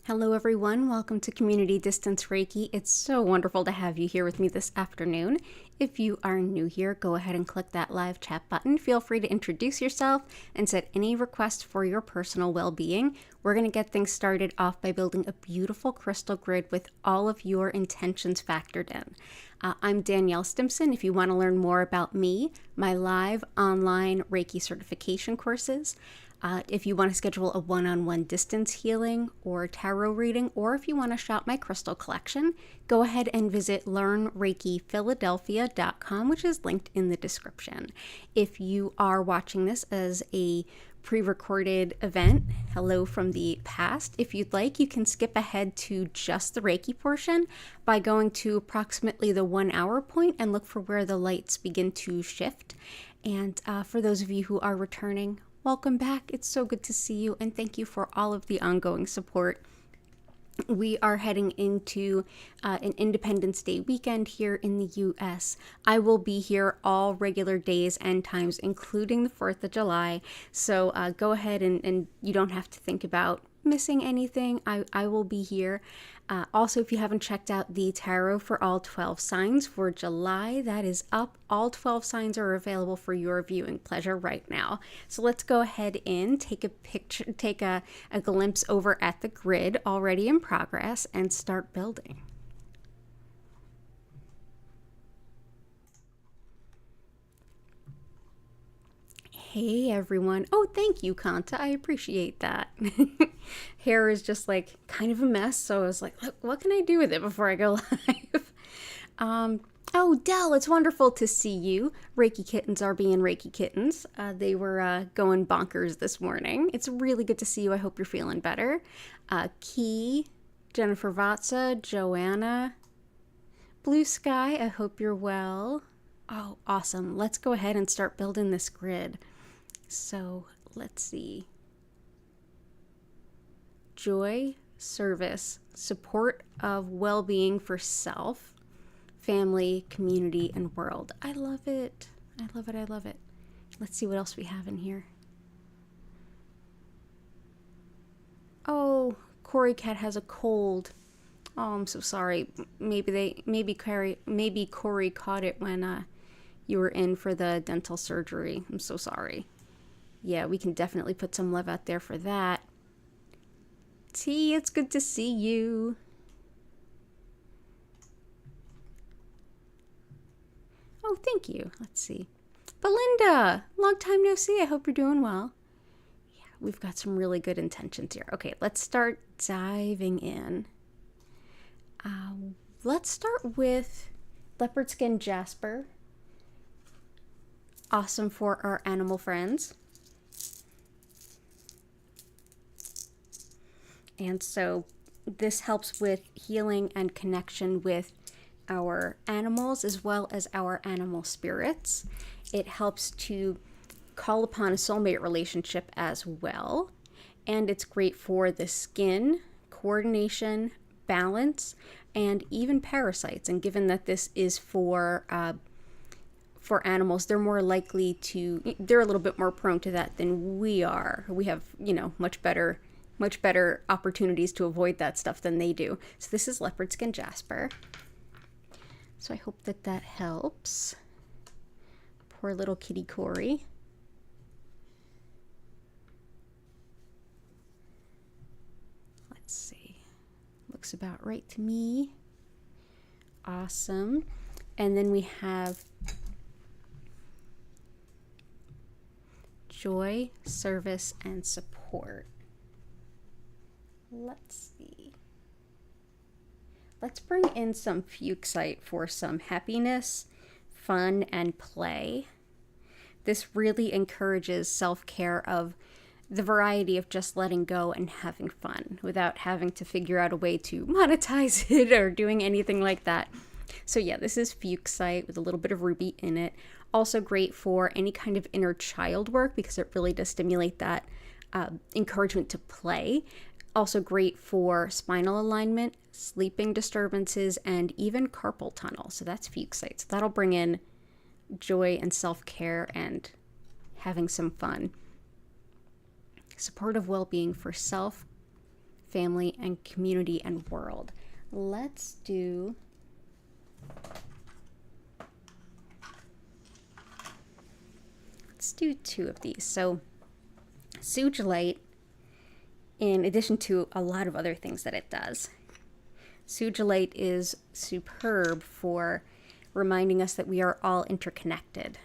Hello everyone, welcome to Community Distance Reiki. It's so wonderful to have you here with me this afternoon. If you are new here, go ahead and click that live chat button. Feel free to introduce yourself and set any requests for your personal well-being. We're going to get things started off by building a beautiful crystal grid with all of your intentions factored in. I'm Danielle Stimpson. If you want to learn more about me, my live online Reiki certification courses, if you want to schedule a one-on-one distance healing or tarot reading, or if you want to shop my crystal collection, go ahead and visit learnreikiphiladelphia.com, which is linked in the description. If you are watching this as a pre-recorded event, hello from the past. If you'd like, you can skip ahead to just the Reiki portion by going to approximately the 1 hour point and look for where the lights begin to shift. And for those of you who are returning, welcome back. It's so good to see you, and thank you for all of the ongoing support. We are heading into an Independence Day weekend here in the U.S. I will be here all regular days and times, including the 4th of July. So go ahead and you don't have to think about missing anything. I will be here. Also, if you haven't checked out the tarot for all 12 signs for July, that is up. All 12 signs are available for your viewing pleasure right now. So let's go ahead and take a picture, take a glimpse over at the grid already in progress and start building. Hey everyone. Oh, thank you, Kanta. I appreciate that. Hair is just like kind of a mess, so I was like, what can I do with it before I go live? Oh, Dell, it's wonderful to see you. Reiki kittens are being Reiki kittens. They were going bonkers this morning. It's really good to see you. I hope you're feeling better. Key, Jennifer Vatsa, Joanna, Blue Sky, I hope you're well. Oh, awesome. Let's go ahead and start building this grid. So let's see. Joy, service, support of well-being for self, family, community, and world. I love it. I love it. I love it. Let's see what else we have in here. Oh, Corey Cat has a cold. Oh, I'm so sorry. Maybe Corey caught it when you were in for the dental surgery. I'm so sorry. Yeah, we can definitely put some love out there for that. T, it's good to see you. Oh, thank you. Let's see. Belinda, long time no see. I hope you're doing well. Yeah, we've got some really good intentions here. Okay, let's start diving in. Let's start with leopard skin jasper. Awesome for our animal friends. And so this helps with healing and connection with our animals as well as our animal spirits. It helps to call upon a soulmate relationship as well. And it's great for the skin, coordination, balance, and even parasites. And given that this is for animals, they're more likely to, they're a little bit more prone to that than we are. We have, much better opportunities to avoid that stuff than they do. So this is leopard skin jasper. So I hope that helps. Poor little kitty Corey. Let's see. Looks about right to me. Awesome. And then we have joy, service, and support. Let's see. Let's bring in some fuchsite for some happiness, fun, and play. This really encourages self-care of the variety of just letting go and having fun without having to figure out a way to monetize it or doing anything like that. So yeah, this is fuchsite with a little bit of ruby in it. Also great for any kind of inner child work because it really does stimulate that encouragement to play. Also great for spinal alignment, sleeping disturbances, and even carpal tunnel. So that's fuchsite. So that'll bring in joy and self-care and having some fun. Supportive well-being for self, family, and community and world. Let's do two of these. So Sugilite, in addition to a lot of other things that it does, Sugilite is superb for reminding us that we are all interconnected.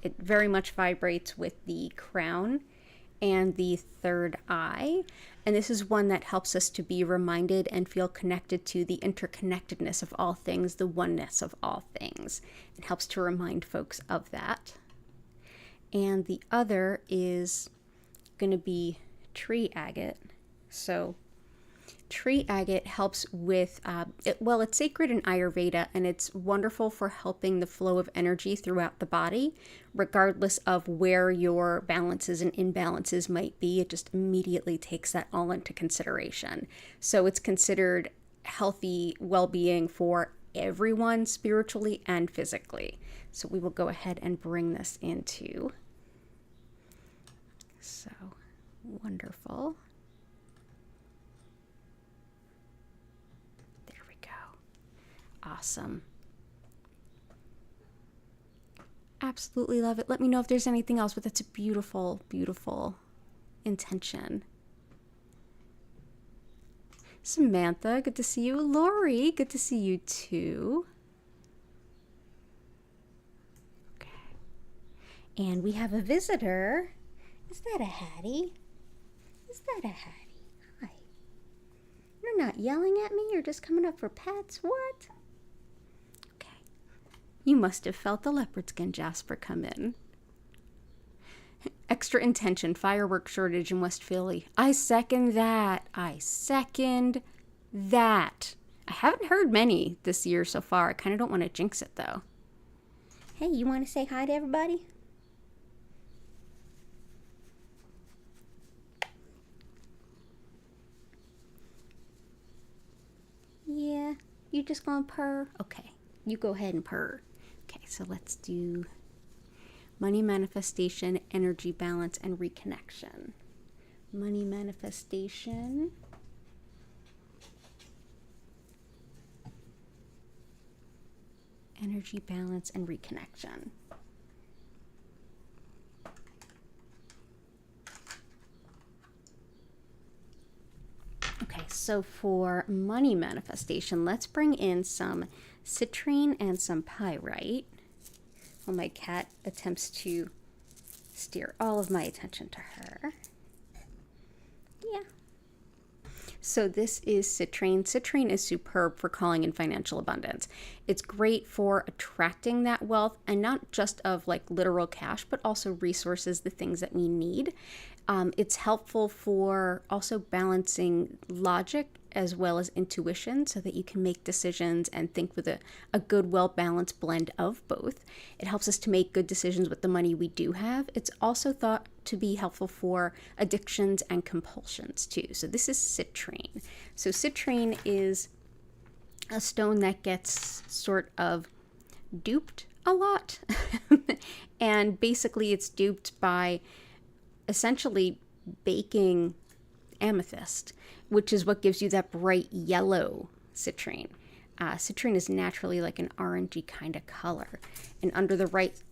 It very much vibrates with the crown and the third eye. And this is one that helps us to be reminded and feel connected to the interconnectedness of all things, the oneness of all things. It helps to remind folks of that. And the other is going to be tree agate. So tree agate helps with, it's sacred in Ayurveda, and it's wonderful for helping the flow of energy throughout the body, regardless of where your balances and imbalances might be. It just immediately takes that all into consideration. So it's considered healthy well-being for everyone, spiritually and physically. So we will go ahead and bring this into. So wonderful. There we go. Awesome. Absolutely love it. Let me know if there's anything else, but that's a beautiful, beautiful intention. Samantha, good to see you. Lori, good to see you too. Okay. And we have a visitor. Is that a Hattie? Is that a Hattie? Hi. You're not yelling at me? You're just coming up for pets? What? Okay. You must have felt the leopard skin Jasper come in. Extra intention, firework shortage in West Philly. I second that. I haven't heard many this year so far. I kind of don't want to jinx it though. Hey, you want to say hi to everybody? Yeah, you just gonna purr? Okay, you go ahead and purr. Okay, so let's do money manifestation, energy balance, and reconnection. Money manifestation. Energy balance and reconnection. Okay, so for money manifestation, let's bring in some citrine and some pyrite. While my cat attempts to steer all of my attention to her. Yeah. So this is citrine. Citrine is superb for calling in financial abundance. It's great for attracting that wealth, and not just of like literal cash, but also resources, the things that we need. It's helpful for also balancing logic as well as intuition so that you can make decisions and think with a good, well-balanced blend of both. It helps us to make good decisions with the money we do have. It's also thought to be helpful for addictions and compulsions too. So this is citrine. So citrine is a stone that gets sort of duped a lot. And basically it's duped by essentially baking amethyst, which is what gives you that bright yellow citrine. Citrine is naturally like an orangey kind of color, and under the right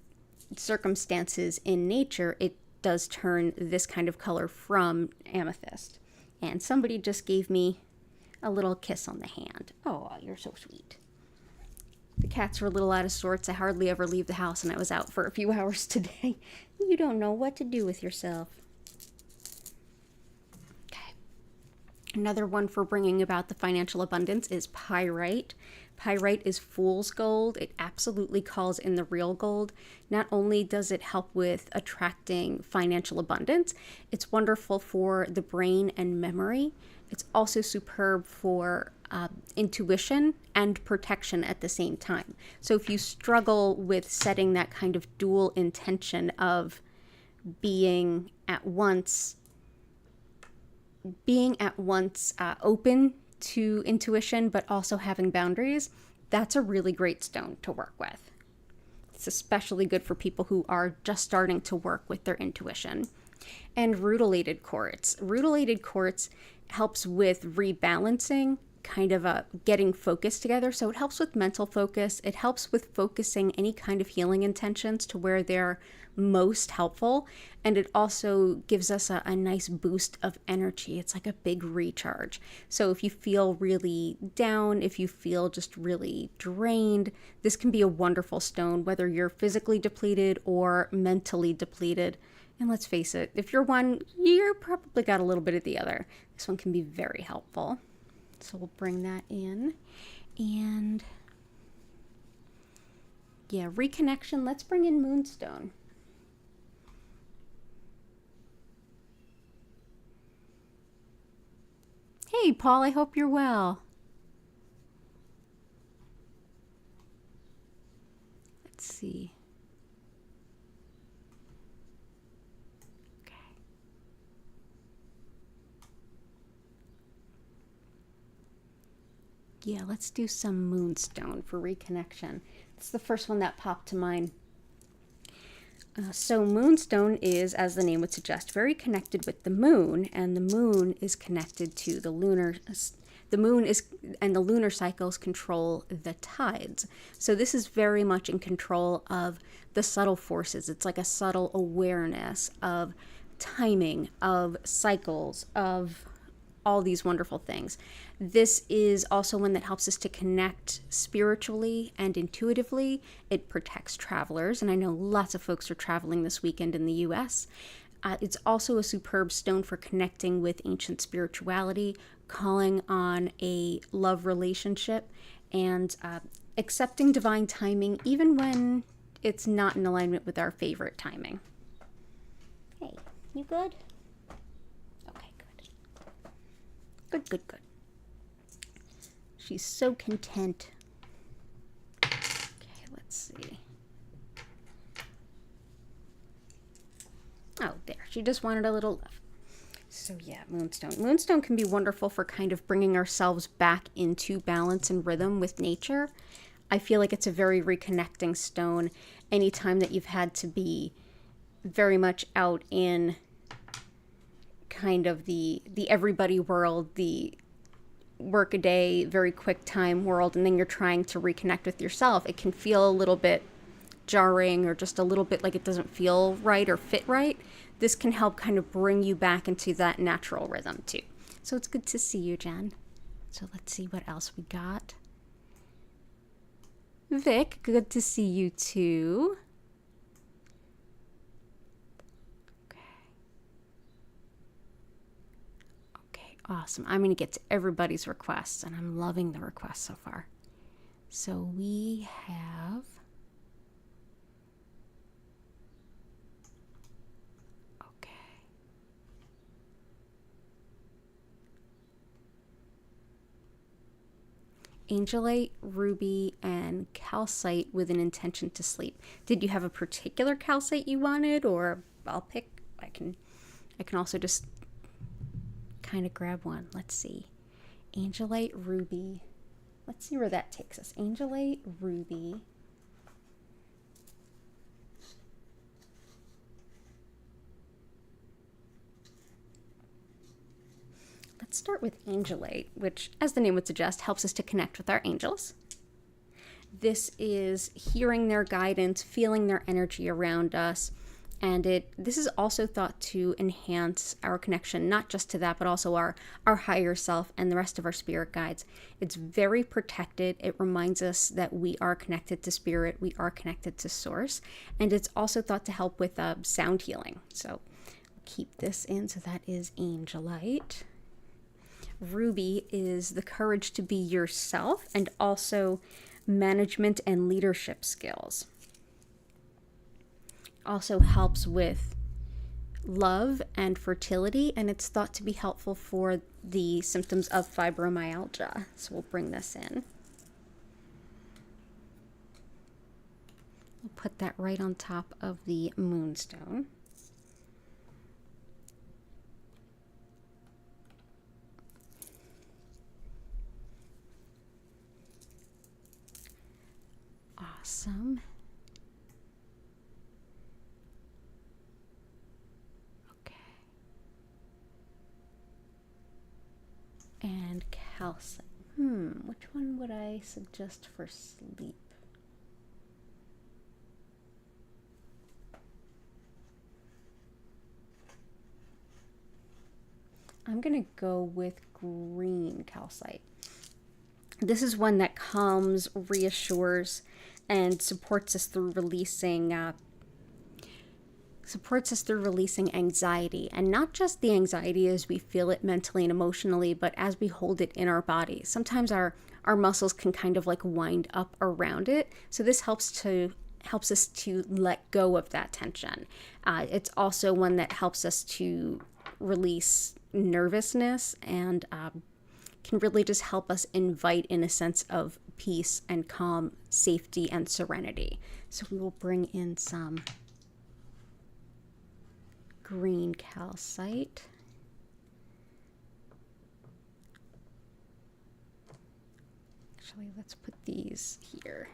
circumstances in nature, it does turn this kind of color from amethyst. And somebody just gave me a little kiss on the hand. Oh, you're so sweet. The cats were a little out of sorts. I hardly ever leave the house, and I was out for a few hours today. You don't know what to do with yourself. Okay. Another one for bringing about the financial abundance is pyrite. Pyrite is fool's gold. It absolutely calls in the real gold. Not only does it help with attracting financial abundance, it's wonderful for the brain and memory. It's also superb for intuition and protection at the same time. So if you struggle with setting that kind of dual intention of being at once open to intuition, but also having boundaries, that's a really great stone to work with. It's especially good for people who are just starting to work with their intuition. And rutilated quartz. Rutilated quartz helps with rebalancing, kind of getting focus together. So it helps with mental focus. It helps with focusing any kind of healing intentions to where they're most helpful. And it also gives us a nice boost of energy. It's like a big recharge. So if you feel really down, if you feel just really drained, this can be a wonderful stone, whether you're physically depleted or mentally depleted. And let's face it, if you're one, you're probably got a little bit of the other. This one can be very helpful. So we'll bring that in. And yeah, reconnection. Let's bring in Moonstone. Hey, Paul, I hope you're well. Let's see. Yeah, let's do some Moonstone for reconnection. It's the first one that popped to mind. So Moonstone is, as the name would suggest, very connected with the moon, and the moon is connected to the lunar. The moon is, and the lunar cycles control the tides. So this is very much in control of the subtle forces. It's like a subtle awareness of timing, of cycles, of all these wonderful things. This is also one that helps us to connect spiritually and intuitively. It protects travelers, and I know lots of folks are traveling this weekend in the US. It's also a superb stone for connecting with ancient spirituality, calling on a love relationship, and accepting divine timing even when it's not in alignment with our favorite timing. Hey, you good? Good. She's so content. Okay, let's see. Oh, there. She just wanted a little love. So yeah, Moonstone. Moonstone can be wonderful for kind of bringing ourselves back into balance and rhythm with nature. I feel like it's a very reconnecting stone anytime that you've had to be very much out in kind of the everybody world, the work a day, very quick time world, and then you're trying to reconnect with yourself. It can feel a little bit jarring or just a little bit like it doesn't feel right or fit right. This can help kind of bring you back into that natural rhythm too. So it's good to see you, Jen. So let's see what else we got. Vic, good to see you too. Awesome. I'm going to get to everybody's requests, and I'm loving the requests so far. So we have... Okay. Angelite, ruby, and calcite with an intention to sleep. Did you have a particular calcite you wanted, or I'll pick? I can also just kind of grab one. Let's see. Angelite, ruby. Let's see where that takes us. Angelite, ruby. Let's start with Angelite, which, as the name would suggest, helps us to connect with our angels. This is hearing their guidance, feeling their energy around us. And this is also thought to enhance our connection, not just to that, but also our higher self and the rest of our spirit guides. It's very protected. It reminds us that we are connected to spirit. We are connected to source. And it's also thought to help with sound healing. So keep this in. So that is Angelite. Ruby is the courage to be yourself and also management and leadership skills. Also helps with love and fertility, and it's thought to be helpful for the symptoms of fibromyalgia. So we'll bring this in. We'll put that right on top of the Moonstone. Awesome. calcite. Which one would I suggest for sleep? I'm going to go with green calcite. This is one that calms, reassures, and supports us through releasing anxiety, and not just the anxiety as we feel it mentally and emotionally, but as we hold it in our body. Sometimes our muscles can kind of like wind up around it. So this helps us to let go of that tension. It's also one that helps us to release nervousness and can really just help us invite in a sense of peace and calm, safety and serenity. So we will bring in some green calcite. Actually, let's put these here.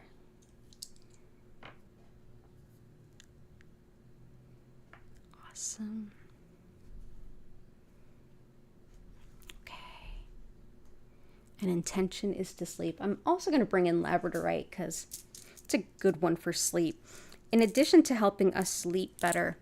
Awesome. And intention is to sleep. I'm also going to bring in labradorite because it's a good one for sleep. In addition to helping us sleep better,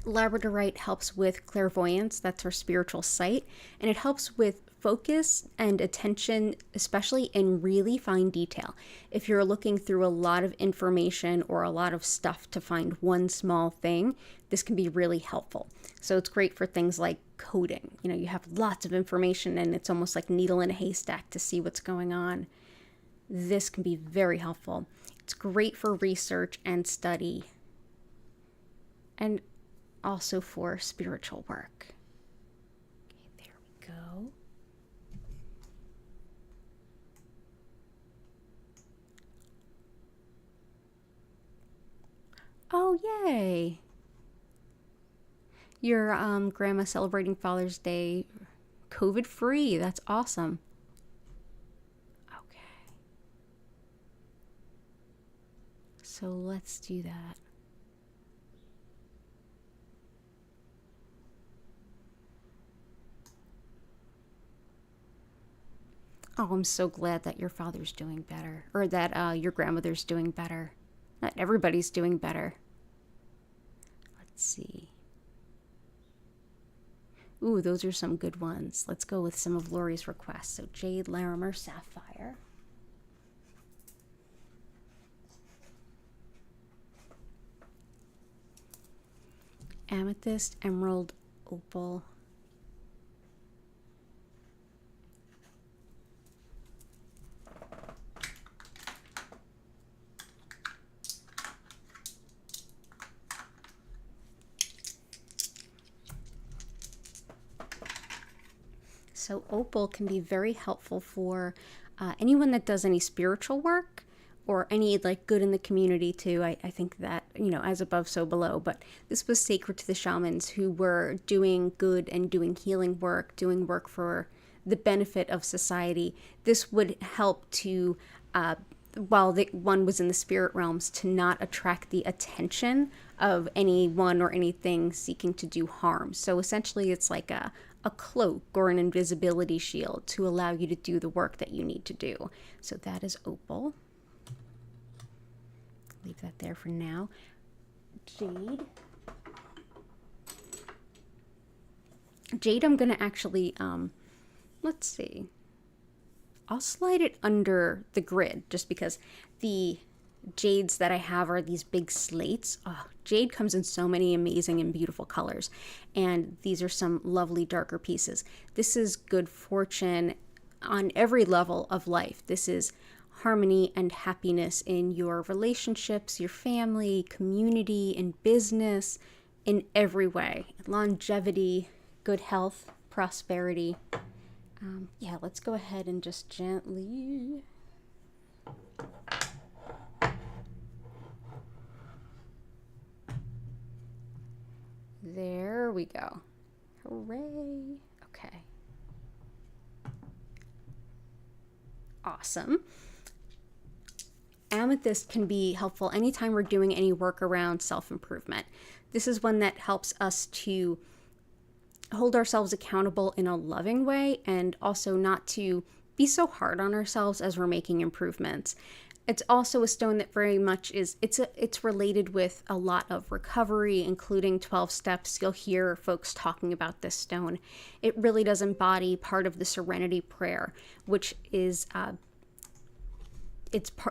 labradorite helps with clairvoyance, that's our spiritual sight, and it helps with focus and attention, especially in really fine detail. If you're looking through a lot of information or a lot of stuff to find one small thing, this can be really helpful. So it's great for things like coding. You have lots of information and it's almost like needle in a haystack to see what's going on. This can be very helpful. It's great for research and study, and also for spiritual work. Okay, there we go. Oh, yay. Your grandma celebrating Father's Day COVID-free. That's awesome. Okay. So let's do that. Oh, I'm so glad that your father's doing better, or that your grandmother's doing better. That everybody's doing better. Let's see. Ooh, those are some good ones. Let's go with some of Lori's requests. So Jade, Larimer, Sapphire. Amethyst, Emerald, Opal. So opal can be very helpful for anyone that does any spiritual work or any like good in the community too. I think that, as above, so below. But this was sacred to the shamans who were doing good and doing healing work, doing work for the benefit of society. This would help to, while one was in the spirit realms, to not attract the attention of anyone or anything seeking to do harm. So essentially it's like a cloak or an invisibility shield to allow you to do the work that you need to do. So that is opal. Leave that there for now. Jade. Jade, I'm going to actually, let's see. I'll slide it under the grid just because the jades that I have are these big slates. Oh, jade comes in so many amazing and beautiful colors, and these are some lovely darker pieces. This is good fortune on every level of life. This is harmony and happiness in your relationships, your family, community, in business, in every way. Longevity, good health, prosperity. Yeah, let's go ahead and just gently... There we go. Hooray. Okay. Awesome. Amethyst can be helpful anytime we're doing any work around self-improvement. This is one that helps us to hold ourselves accountable in a loving way, and also not to be so hard on ourselves as we're making improvements. It's also a stone that very much it's related with a lot of recovery, including 12 steps. You'll hear folks talking about this stone. It really does embody part of the serenity prayer, which is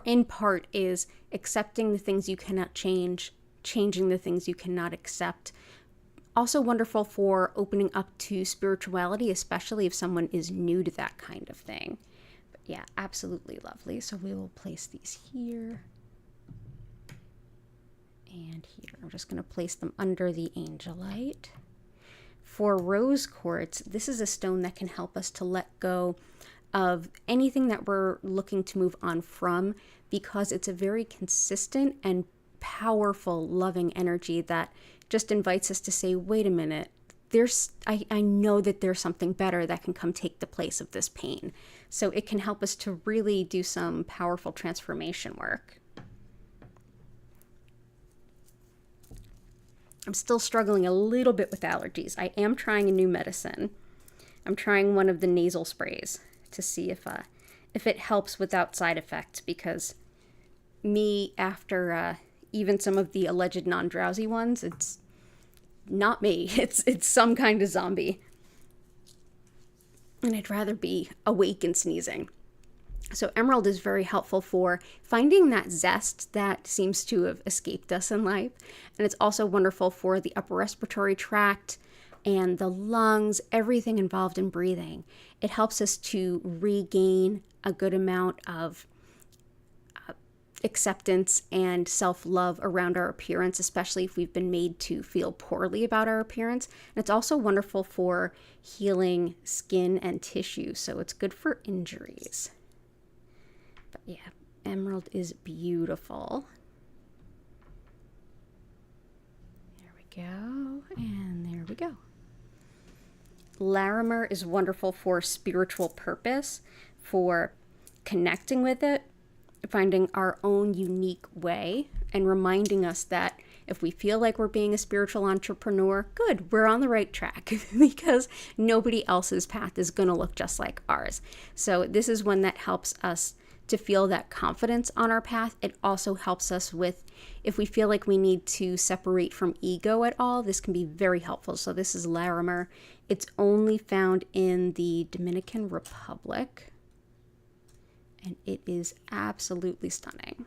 in part is accepting the things you cannot change, changing the things you cannot accept. Also wonderful for opening up to spirituality, especially if someone is new to that kind of thing. But yeah, absolutely lovely. So we will place these here and here. I'm just going to place them under the Angelite. For rose quartz, this is a stone that can help us to let go of anything that we're looking to move on from, because it's a very consistent and powerful, loving energy that just invites us to say, wait a minute, I know that there's something better that can come take the place of this pain. So it can help us to really do some powerful transformation work. I'm still struggling a little bit with allergies. I am trying a new medicine. I'm trying one of the nasal sprays to see if it helps without side effects, because me, after even some of the alleged non-drowsy ones, it's not me. It's some kind of zombie. And I'd rather be awake and sneezing. So emerald is very helpful for finding that zest that seems to have escaped us in life. And it's also wonderful for the upper respiratory tract and the lungs, everything involved in breathing. It helps us to regain a good amount of acceptance and self-love around our appearance, especially if we've been made to feel poorly about our appearance. And it's also wonderful for healing skin and tissue, so it's good for injuries. But yeah, emerald is beautiful. There we go, and there we go. Larimer is wonderful for spiritual purpose, for connecting with it, finding our own unique way, and reminding us that if we feel like we're being a spiritual entrepreneur, good, we're on the right track, because nobody else's path is going to look just like ours. So this is one that helps us to feel that confidence on our path. It also helps us with, if we feel like we need to separate from ego at all, this can be very helpful. So this is Larimer. It's only found in the Dominican Republic, and it is absolutely stunning.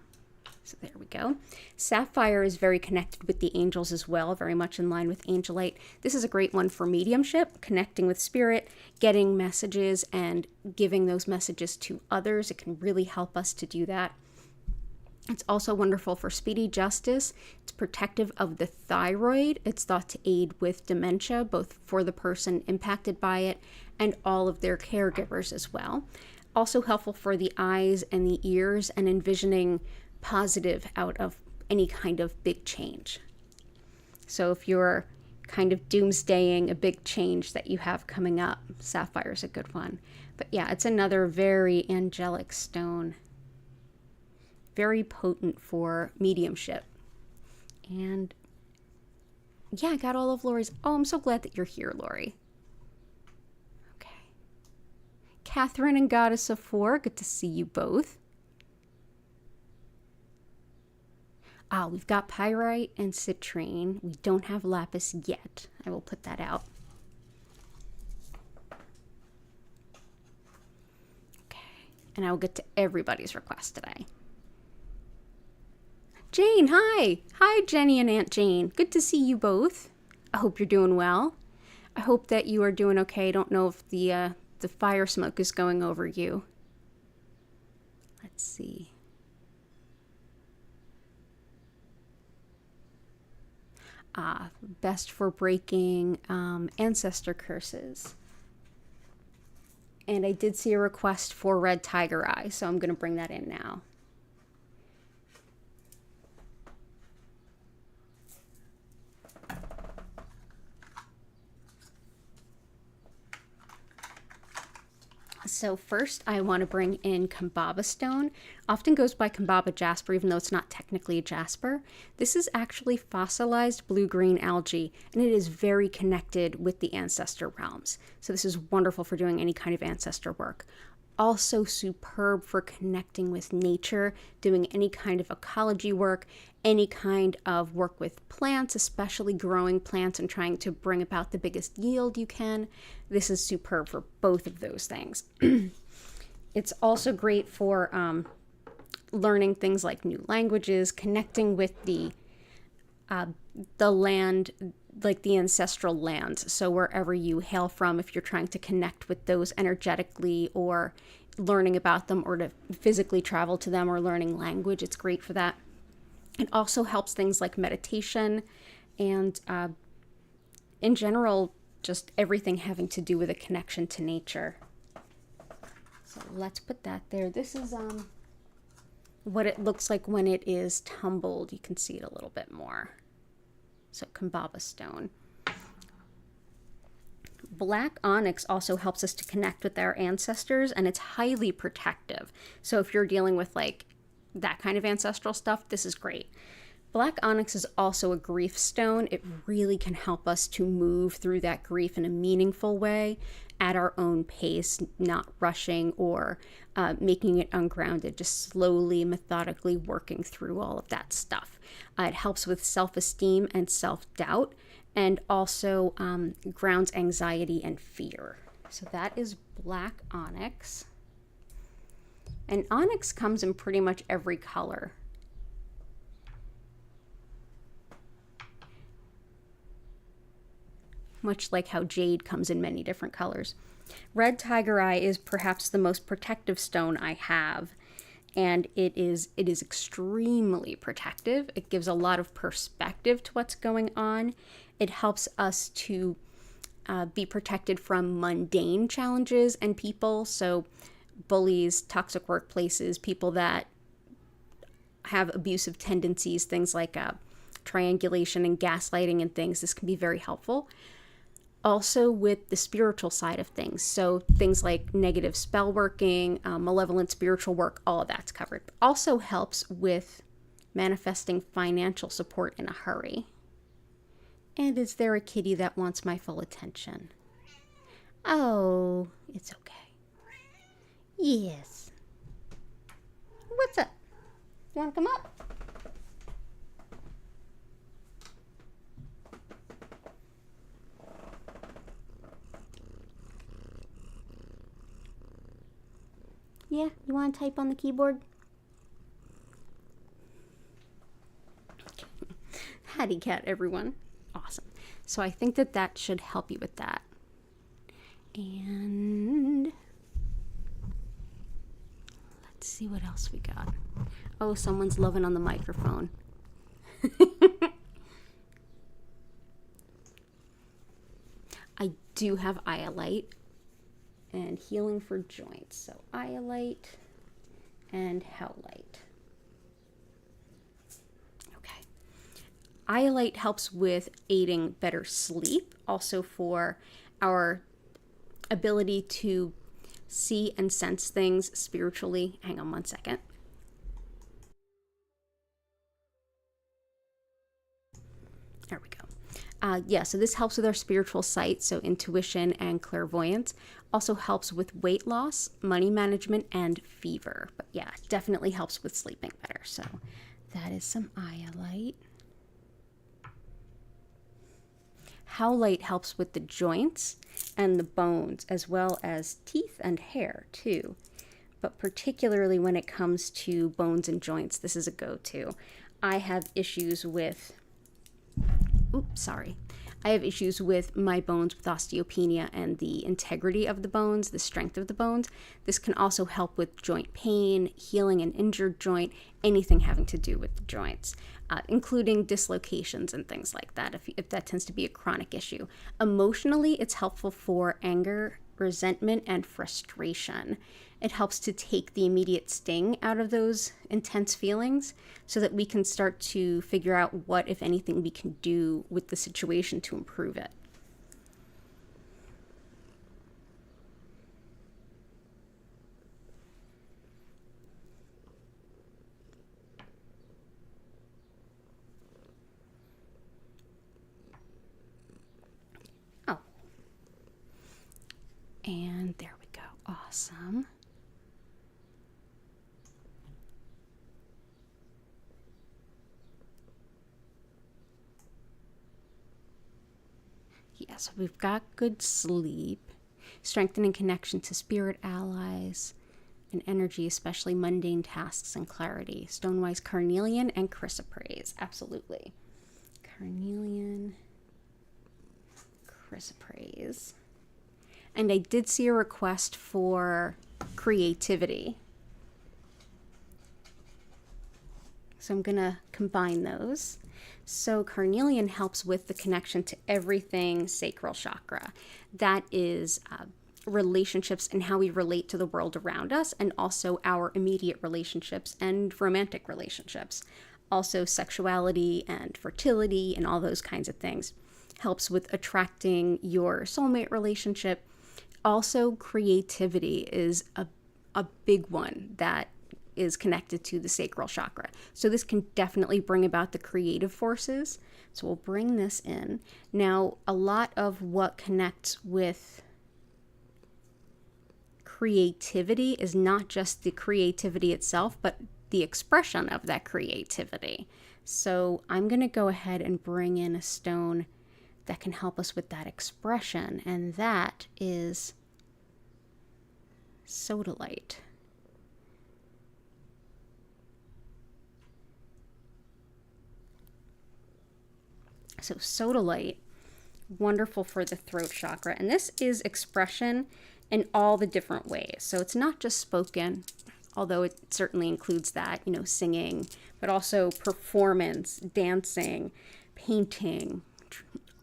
So there we go. Sapphire is very connected with the angels as well, very much in line with Angelite. This is a great one for mediumship, connecting with spirit, getting messages and giving those messages to others. It can really help us to do that. It's also wonderful for speedy justice. It's protective of the thyroid. It's thought to aid with dementia, both for the person impacted by it and all of their caregivers as well. Also helpful for the eyes and the ears and envisioning positive out of any kind of big change. So if you're kind of doomsdaying a big change that you have coming up, sapphire is a good one. But yeah, it's another very angelic stone. Very potent for mediumship. And yeah, I got all of Lori's. Oh, I'm so glad that you're here, Lori. Okay. Catherine and Goddess of Four, good to see you both. We've got pyrite and citrine. We don't have lapis yet. I will put that out. Okay, and I will get to everybody's request today. Jane, hi! Hi, Jenny and Aunt Jane. Good to see you both. I hope you're doing well. I hope that you are doing okay. I don't know if the fire smoke is going over you. Let's see. Best for breaking ancestor curses. And I did see a request for red tiger eye, so I'm going to bring that in now. So first I want to bring in Kambaba stone. Often goes by Kambaba jasper, even though it's not technically a jasper. This is actually fossilized blue-green algae, and it is very connected with the ancestor realms. So this is wonderful for doing any kind of ancestor work. Also superb for connecting with nature, doing any kind of ecology work, any kind of work with plants, especially growing plants and trying to bring about the biggest yield you can. This is superb for both of those things. It's also great for learning things like new languages, connecting with the land, like the ancestral lands. So wherever you hail from, if you're trying to connect with those energetically or learning about them, or to physically travel to them, or learning language, it's great for that. It also helps things like meditation and in general, just everything having to do with a connection to nature. So let's put that there. This is what it looks like when it is tumbled. You can see it a little bit more. So Kambaba stone. Black onyx also helps us to connect with our ancestors, and it's highly protective. So if you're dealing with like that kind of ancestral stuff, this is great. Black onyx is also a grief stone. It really can help us to move through that grief in a meaningful way at our own pace, not rushing or making it ungrounded, just slowly, methodically working through all of that stuff. It helps with self-esteem and self-doubt, and also grounds anxiety and fear. So that is black onyx. And onyx comes in pretty much every color. Much like how jade comes in many different colors. Red tiger eye is perhaps the most protective stone I have, and it is extremely protective. It gives a lot of perspective to what's going on. It helps us to be protected from mundane challenges and people, so bullies, toxic workplaces, people that have abusive tendencies, things like triangulation and gaslighting and things. This can be very helpful. Also with the spiritual side of things, so things like negative spell working, malevolent spiritual work, all of that's covered. Also helps with manifesting financial support in a hurry. And is there a kitty that wants my full attention? Oh, it's okay. Yes. What's up? You want to come up? Yeah, you want to type on the keyboard? Hattie cat, everyone. Awesome. So I think that that should help you with that. And let's see what else we got. Oh, someone's loving on the microphone. I do have iolite and healing for joints. So iolite and howlite. Okay. Iolite helps with aiding better sleep, also for our ability to see and sense things spiritually. Hang on one second. There we go. So this helps with our spiritual sight, so intuition and clairvoyance. Also helps with weight loss, money management, and fever. But yeah, definitely helps with sleeping better. So that is some iolite. Howlite helps with the joints and the bones, as well as teeth and hair too. But particularly when it comes to bones and joints, this is a go-to. I have issues with I have issues with my bones with osteopenia and the integrity of the bones, the strength of the bones. This can also help with joint pain, healing an injured joint, anything having to do with the joints, including dislocations and things like that, if that tends to be a chronic issue. Emotionally, it's helpful for anger, resentment, and frustration. It helps to take the immediate sting out of those intense feelings so that we can start to figure out what, if anything, we can do with the situation to improve it. And there we go. Awesome. Yeah, so we've got good sleep, strengthening connection to spirit allies, and energy, especially mundane tasks and clarity. Stonewise carnelian and chrysoprase. Absolutely. Carnelian, chrysoprase. And I did see a request for creativity. So I'm going to combine those. So carnelian helps with the connection to everything sacral chakra. That is relationships and how we relate to the world around us, and also our immediate relationships and romantic relationships. Also sexuality and fertility and all those kinds of things. Helps with attracting your soulmate relationship. Also creativity is a big one that is connected to the sacral chakra. So this can definitely bring about the creative forces. So we'll bring this in. Now, a lot of what connects with creativity is not just the creativity itself, but the expression of that creativity. So I'm going to go ahead and bring in a stone that can help us with that expression, and that is sodalite. So sodalite, wonderful for the throat chakra. And this is expression in all the different ways. So it's not just spoken, although it certainly includes that, singing, but also performance, dancing, painting,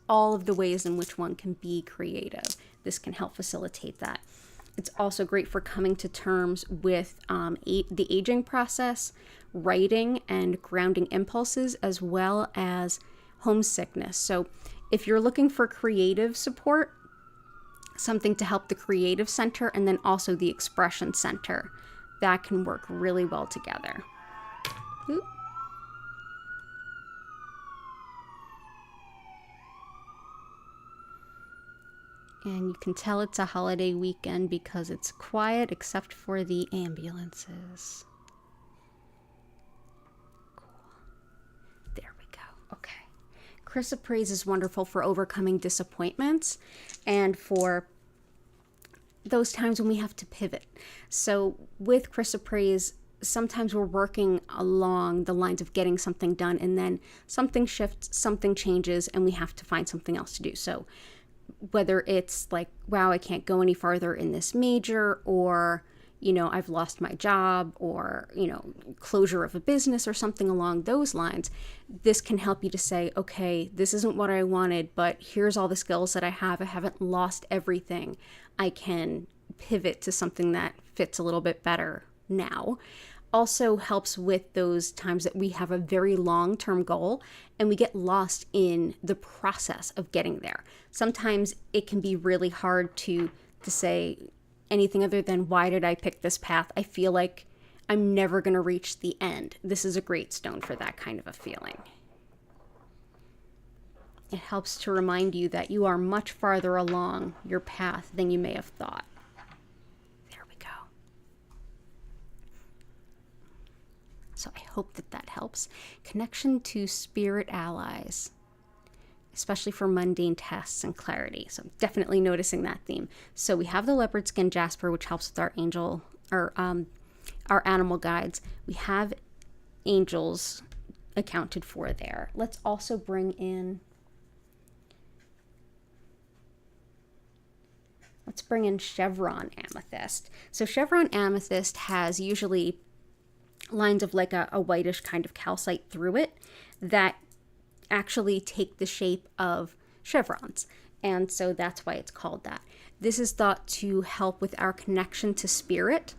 all of the ways in which one can be creative. This can help facilitate that. It's also great for coming to terms with the aging process, writing, and grounding impulses, as well as homesickness. So if you're looking for creative support, something to help the creative center and then also the expression center, that can work really well together. Oop. And you can tell it's a holiday weekend because it's quiet except for the ambulances. Cool. There we go. Okay. Chrysoprase is wonderful for overcoming disappointments and for those times when we have to pivot. So with chrysoprase, sometimes we're working along the lines of getting something done, and then something shifts, something changes, and we have to find something else to do. So whether it's like, wow, I can't go any farther in this major, or, I've lost my job, or, closure of a business or something along those lines, this can help you to say, okay, this isn't what I wanted, but here's all the skills that I have. I haven't lost everything. I can pivot to something that fits a little bit better now. Also helps with those times that we have a very long-term goal and we get lost in the process of getting there. Sometimes it can be really hard to say anything other than, why did I pick this path? I feel like I'm never going to reach the end. This is a great stone for that kind of a feeling. It helps to remind you that you are much farther along your path than you may have thought. There we go. So I hope that helps. Connection to spirit allies, especially for mundane tasks and clarity. So I'm definitely noticing that theme. So we have the leopard skin jasper, which helps with our angel, or our animal guides. We have angels accounted for there. Let's also bring in, chevron amethyst. So chevron amethyst has usually lines of like a whitish kind of calcite through it that actually take the shape of chevrons. And so that's why it's called that. This is thought to help with our connection to spirit,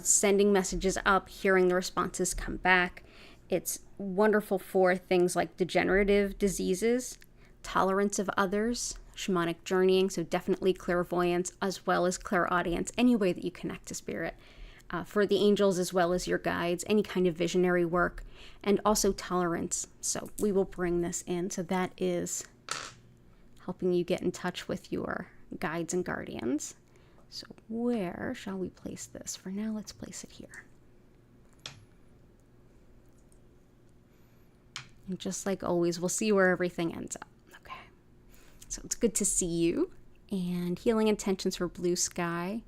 sending messages up, hearing the responses come back. It's wonderful for things like degenerative diseases, tolerance of others, shamanic journeying, so definitely clairvoyance as well as clairaudience, any way that you connect to spirit. For the angels as well as your guides, any kind of visionary work, and also tolerance. So we will bring this in. So that is helping you get in touch with your guides and guardians. So where shall we place this? For now, let's place it here. And just like always, we'll see where everything ends up. Okay. So it's good to see you. And healing intentions for blue sky,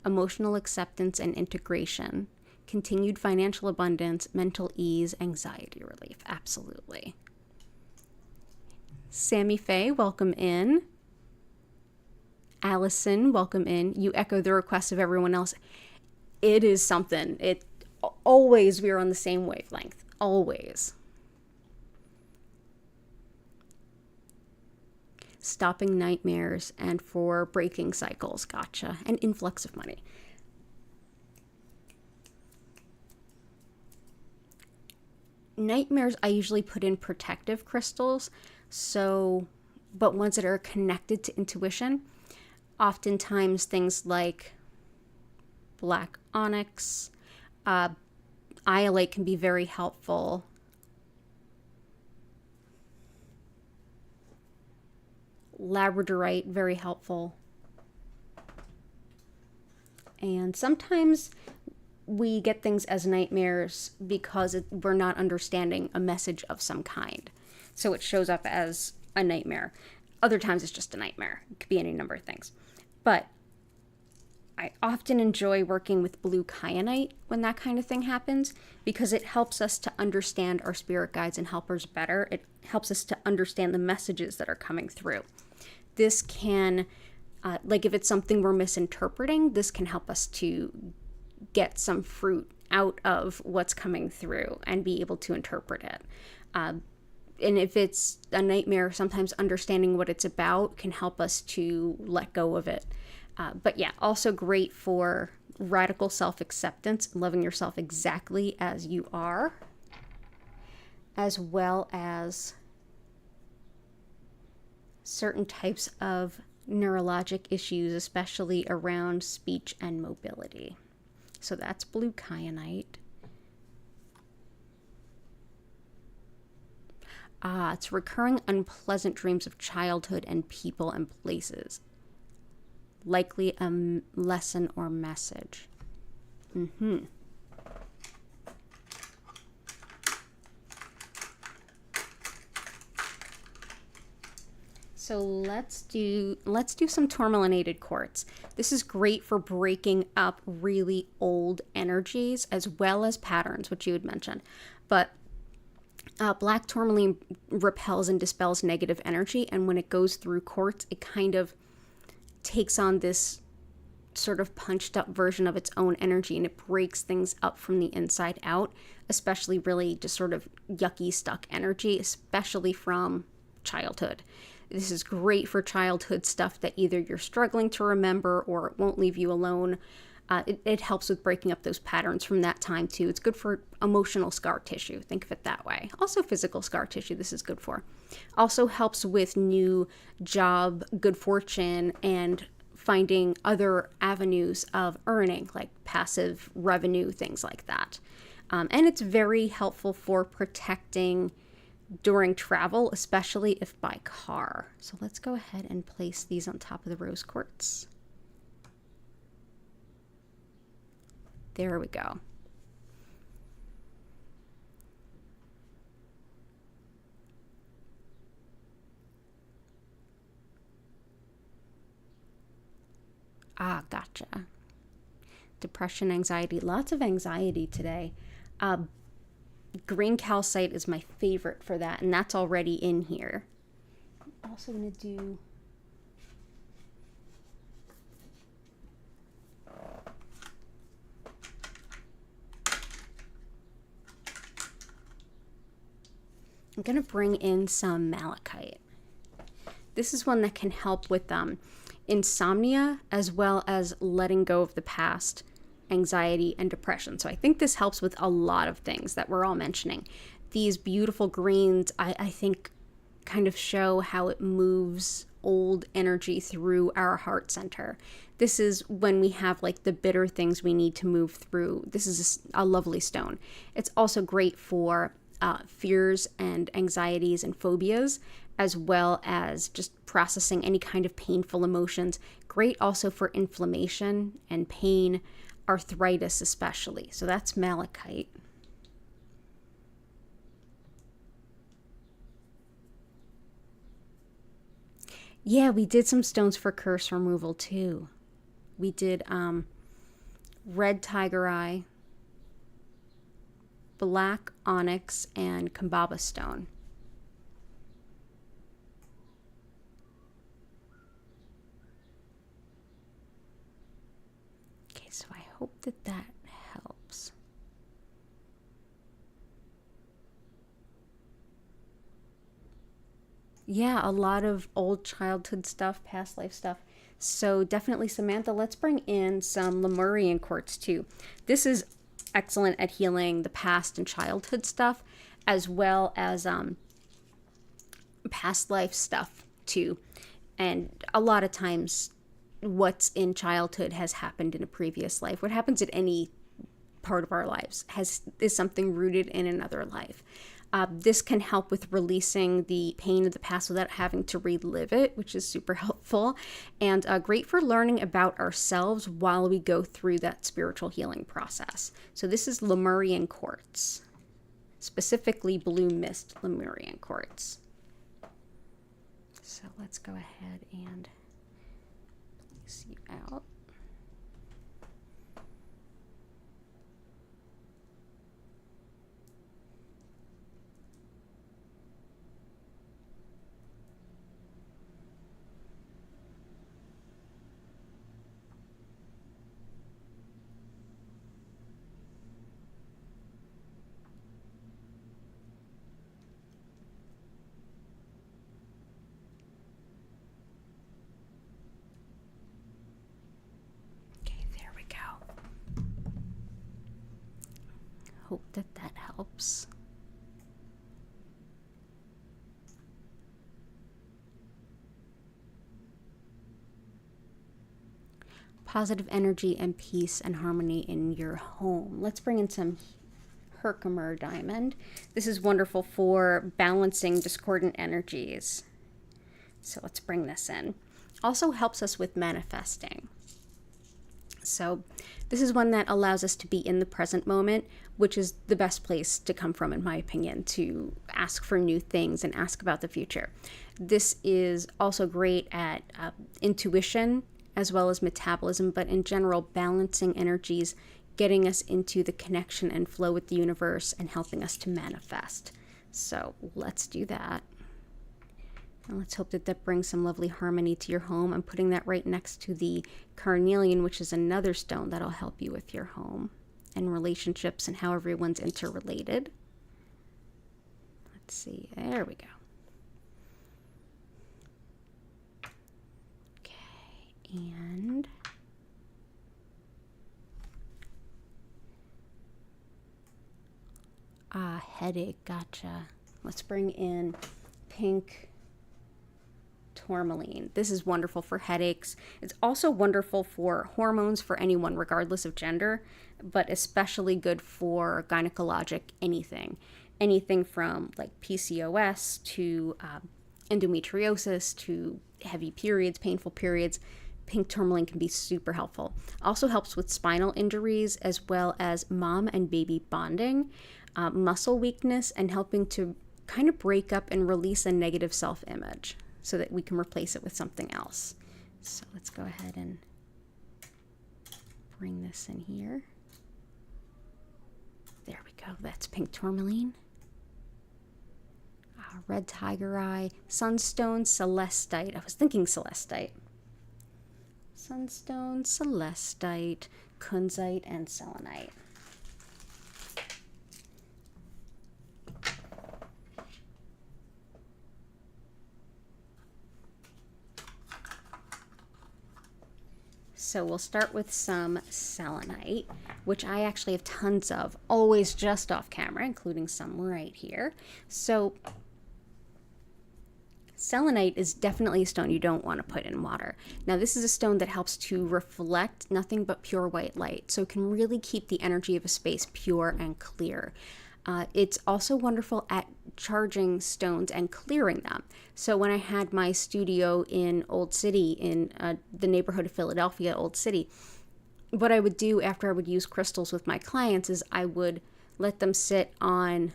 emotional acceptance and integration, continued financial abundance, mental ease, anxiety relief. Absolutely. Sammy Faye, welcome in. Allison, welcome in. You echo the requests of everyone else. It is something. Always we are on the same wavelength. Always. Stopping nightmares and for breaking cycles. Gotcha. And influx of money. Nightmares I usually put in protective crystals. But ones that are connected to intuition. Oftentimes things like black onyx, iolite can be very helpful. Labradorite, very helpful. And sometimes we get things as nightmares because we're not understanding a message of some kind. So it shows up as a nightmare. Other times it's just a nightmare. It could be any number of things. But I often enjoy working with blue kyanite when that kind of thing happens because it helps us to understand our spirit guides and helpers better. It helps us to understand the messages that are coming through. This can, like if it's something we're misinterpreting, this can help us to get some fruit out of what's coming through and be able to interpret it. And if it's a nightmare, sometimes understanding what it's about can help us to let go of it. But yeah, also great for radical self-acceptance, loving yourself exactly as you are, as well as certain types of neurologic issues, especially around speech and mobility. So that's blue kyanite. It's recurring unpleasant dreams of childhood and people and places. Likely a lesson or message. So let's do some tourmalinated quartz. This is great for breaking up really old energies as well as patterns, which you had mentioned. But black tourmaline repels and dispels negative energy, and when it goes through quartz, it kind of takes on this sort of punched up version of its own energy, and it breaks things up from the inside out, especially really just sort of yucky, stuck energy, especially from childhood. This is great for childhood stuff that either you're struggling to remember or it won't leave you alone. It helps with breaking up those patterns from that time too. It's good for emotional scar tissue. Think of it that way. Also physical scar tissue this is good for. Also helps with new job, good fortune, and finding other avenues of earning, like passive revenue, things like that. And it's very helpful for protecting during travel, especially if by car. So let's go ahead and place these on top of the rose quartz. There we go. Gotcha. Depression, anxiety, lots of anxiety today. Green calcite is my favorite for that, and that's already in here. I'm also going to do I'm going to bring in some malachite. This is one that can help with insomnia as well as letting go of the past, anxiety, and depression. So I think this helps with a lot of things that we're all mentioning. These beautiful greens, I think, kind of show how it moves old energy through our heart center. This is when we have like the bitter things we need to move through. This is a lovely stone. It's also great for fears and anxieties and phobias, as well as just processing any kind of painful emotions. Great also for inflammation and pain, arthritis especially. So that's malachite. Yeah, we did some stones for curse removal too. We did red tiger eye, black onyx, and Kambaba stone. Okay, so I hope that helps. Yeah, a lot of old childhood stuff, past life stuff. So definitely, Samantha, let's bring in some Lemurian quartz too. This is excellent at healing the past and childhood stuff, as well as past life stuff too. And a lot of times, what's in childhood has happened in a previous life. What happens at any part of our lives is something rooted in another life. This can help with releasing the pain of the past without having to relive it, which is super helpful, and great for learning about ourselves while we go through that spiritual healing process. So this is Lemurian quartz, specifically blue mist Lemurian quartz. So let's go ahead and place you out. Hope that helps. Positive energy and peace and harmony in your home. Let's bring in some Herkimer diamond. This is wonderful for balancing discordant energies. So let's bring this in. Also helps us with manifesting. So this is one that allows us to be in the present moment, which is the best place to come from, in my opinion, to ask for new things and ask about the future. This is also great at intuition as well as metabolism, but in general, balancing energies, getting us into the connection and flow with the universe and helping us to manifest. So let's do that. And let's hope that brings some lovely harmony to your home. I'm putting that right next to the carnelian, which is another stone that'll help you with your home and relationships and how everyone's interrelated. Let's see. There we go. Okay. And headache. Gotcha. Let's bring in pink tourmaline. This is wonderful for headaches. It's also wonderful for hormones for anyone, regardless of gender, but especially good for gynecologic anything. Anything from like PCOS to endometriosis to heavy periods, painful periods. Pink tourmaline can be super helpful. Also helps with spinal injuries as well as mom and baby bonding, muscle weakness, and helping to kind of break up and release a negative self-image, so that we can replace it with something else. So let's go ahead and bring this in here. There we go. That's pink tourmaline. Red tiger eye, sunstone, celestite. I was thinking celestite. Sunstone, celestite, kunzite, and selenite. So we'll start with some selenite, which I actually have tons of, always just off camera, including some right here. So selenite is definitely a stone you don't want to put in water. Now, this is a stone that helps to reflect nothing but pure white light, so it can really keep the energy of a space pure and clear. It's also wonderful at charging stones and clearing them. So when I had my studio in Old City, in the neighborhood of Philadelphia, Old City, what I would do after I would use crystals with my clients is I would let them sit on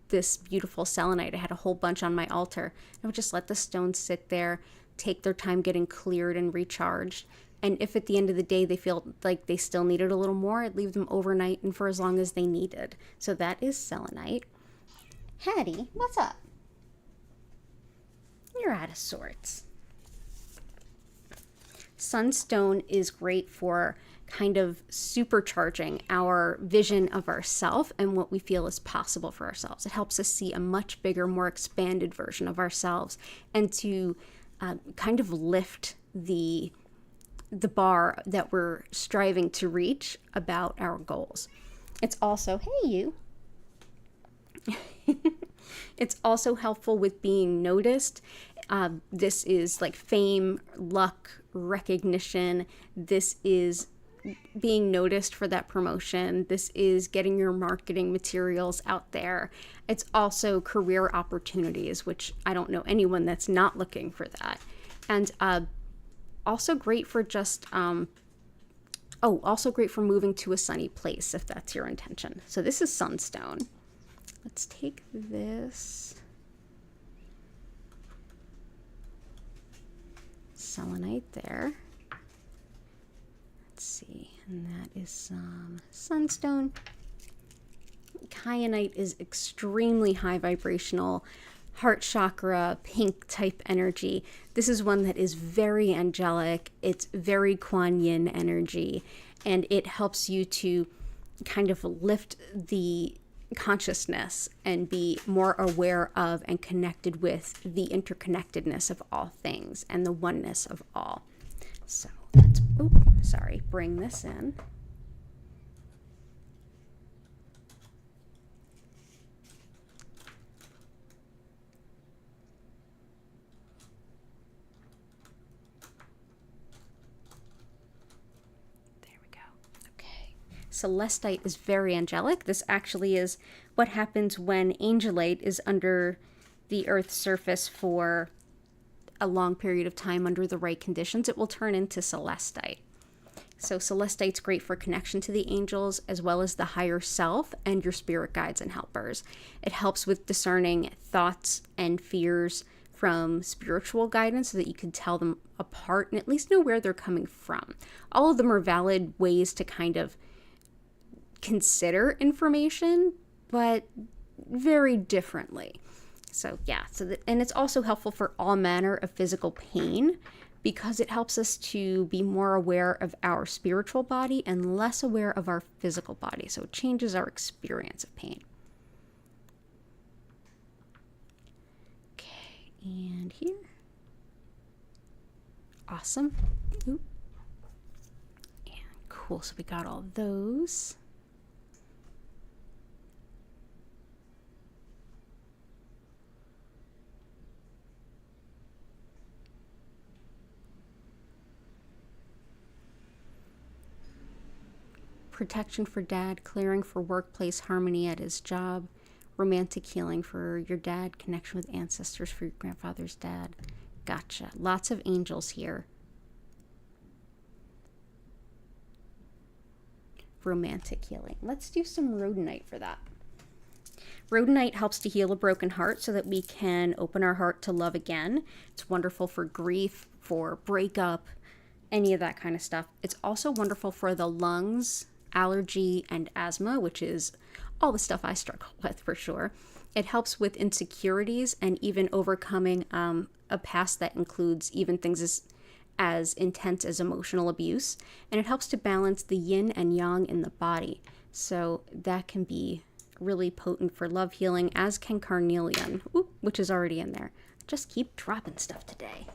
this beautiful selenite. I had a whole bunch on my altar. I would just let the stones sit there, take their time getting cleared and recharged. And if at the end of the day they feel like they still needed a little more, I'd leave them overnight and for as long as they needed. So that is selenite. Hattie, what's up? You're out of sorts. Sunstone is great for kind of supercharging our vision of ourself and what we feel is possible for ourselves. It helps us see a much bigger, more expanded version of ourselves and to kind of lift the bar that we're striving to reach about our goals. It's also, hey you, it's also helpful with being noticed. This is like fame, luck, recognition. This is being noticed for that promotion. This is getting your marketing materials out there. It's also career opportunities, which I don't know anyone that's not looking for that. And also great for just, also great for moving to a sunny place if that's your intention. So this is sunstone. Let's take this selenite there. Let's see, and that is some sunstone. Kyanite is extremely high vibrational, heart chakra, pink type energy. This is one that is very angelic. It's very Kuan Yin energy, and it helps you to kind of lift the consciousness and be more aware of and connected with the interconnectedness of all things and the oneness of all. So let's, bring this in. Celestite is very angelic. This actually is what happens when angelite is under the Earth's surface for a long period of time under the right conditions. It will turn into celestite. So celestite's great for connection to the angels as well as the higher self and your spirit guides and helpers. It helps with discerning thoughts and fears from spiritual guidance so that you can tell them apart and at least know where they're coming from. All of them are valid ways to kind of consider information, but very differently. So yeah, and it's also helpful for all manner of physical pain because it helps us to be more aware of our spiritual body and less aware of our physical body. So it changes our experience of pain. Okay, and here. Awesome. Ooh. And cool, so we got all those. Protection for dad, clearing for workplace harmony at his job, romantic healing for your dad, connection with ancestors for your grandfather's dad. Gotcha. Lots of angels here. Romantic healing. Let's do some rhodonite for that. Rhodonite helps to heal a broken heart so that we can open our heart to love again. It's wonderful for grief, for breakup, any of that kind of stuff. It's also wonderful for the lungs, allergy, and asthma, which is all the stuff I struggle with for sure. It helps with insecurities and even overcoming a past that includes even things as intense as emotional abuse. And it helps to balance the yin and yang in the body. So that can be really potent for love healing, as can carnelian, which is already in there. Just keep dropping stuff today.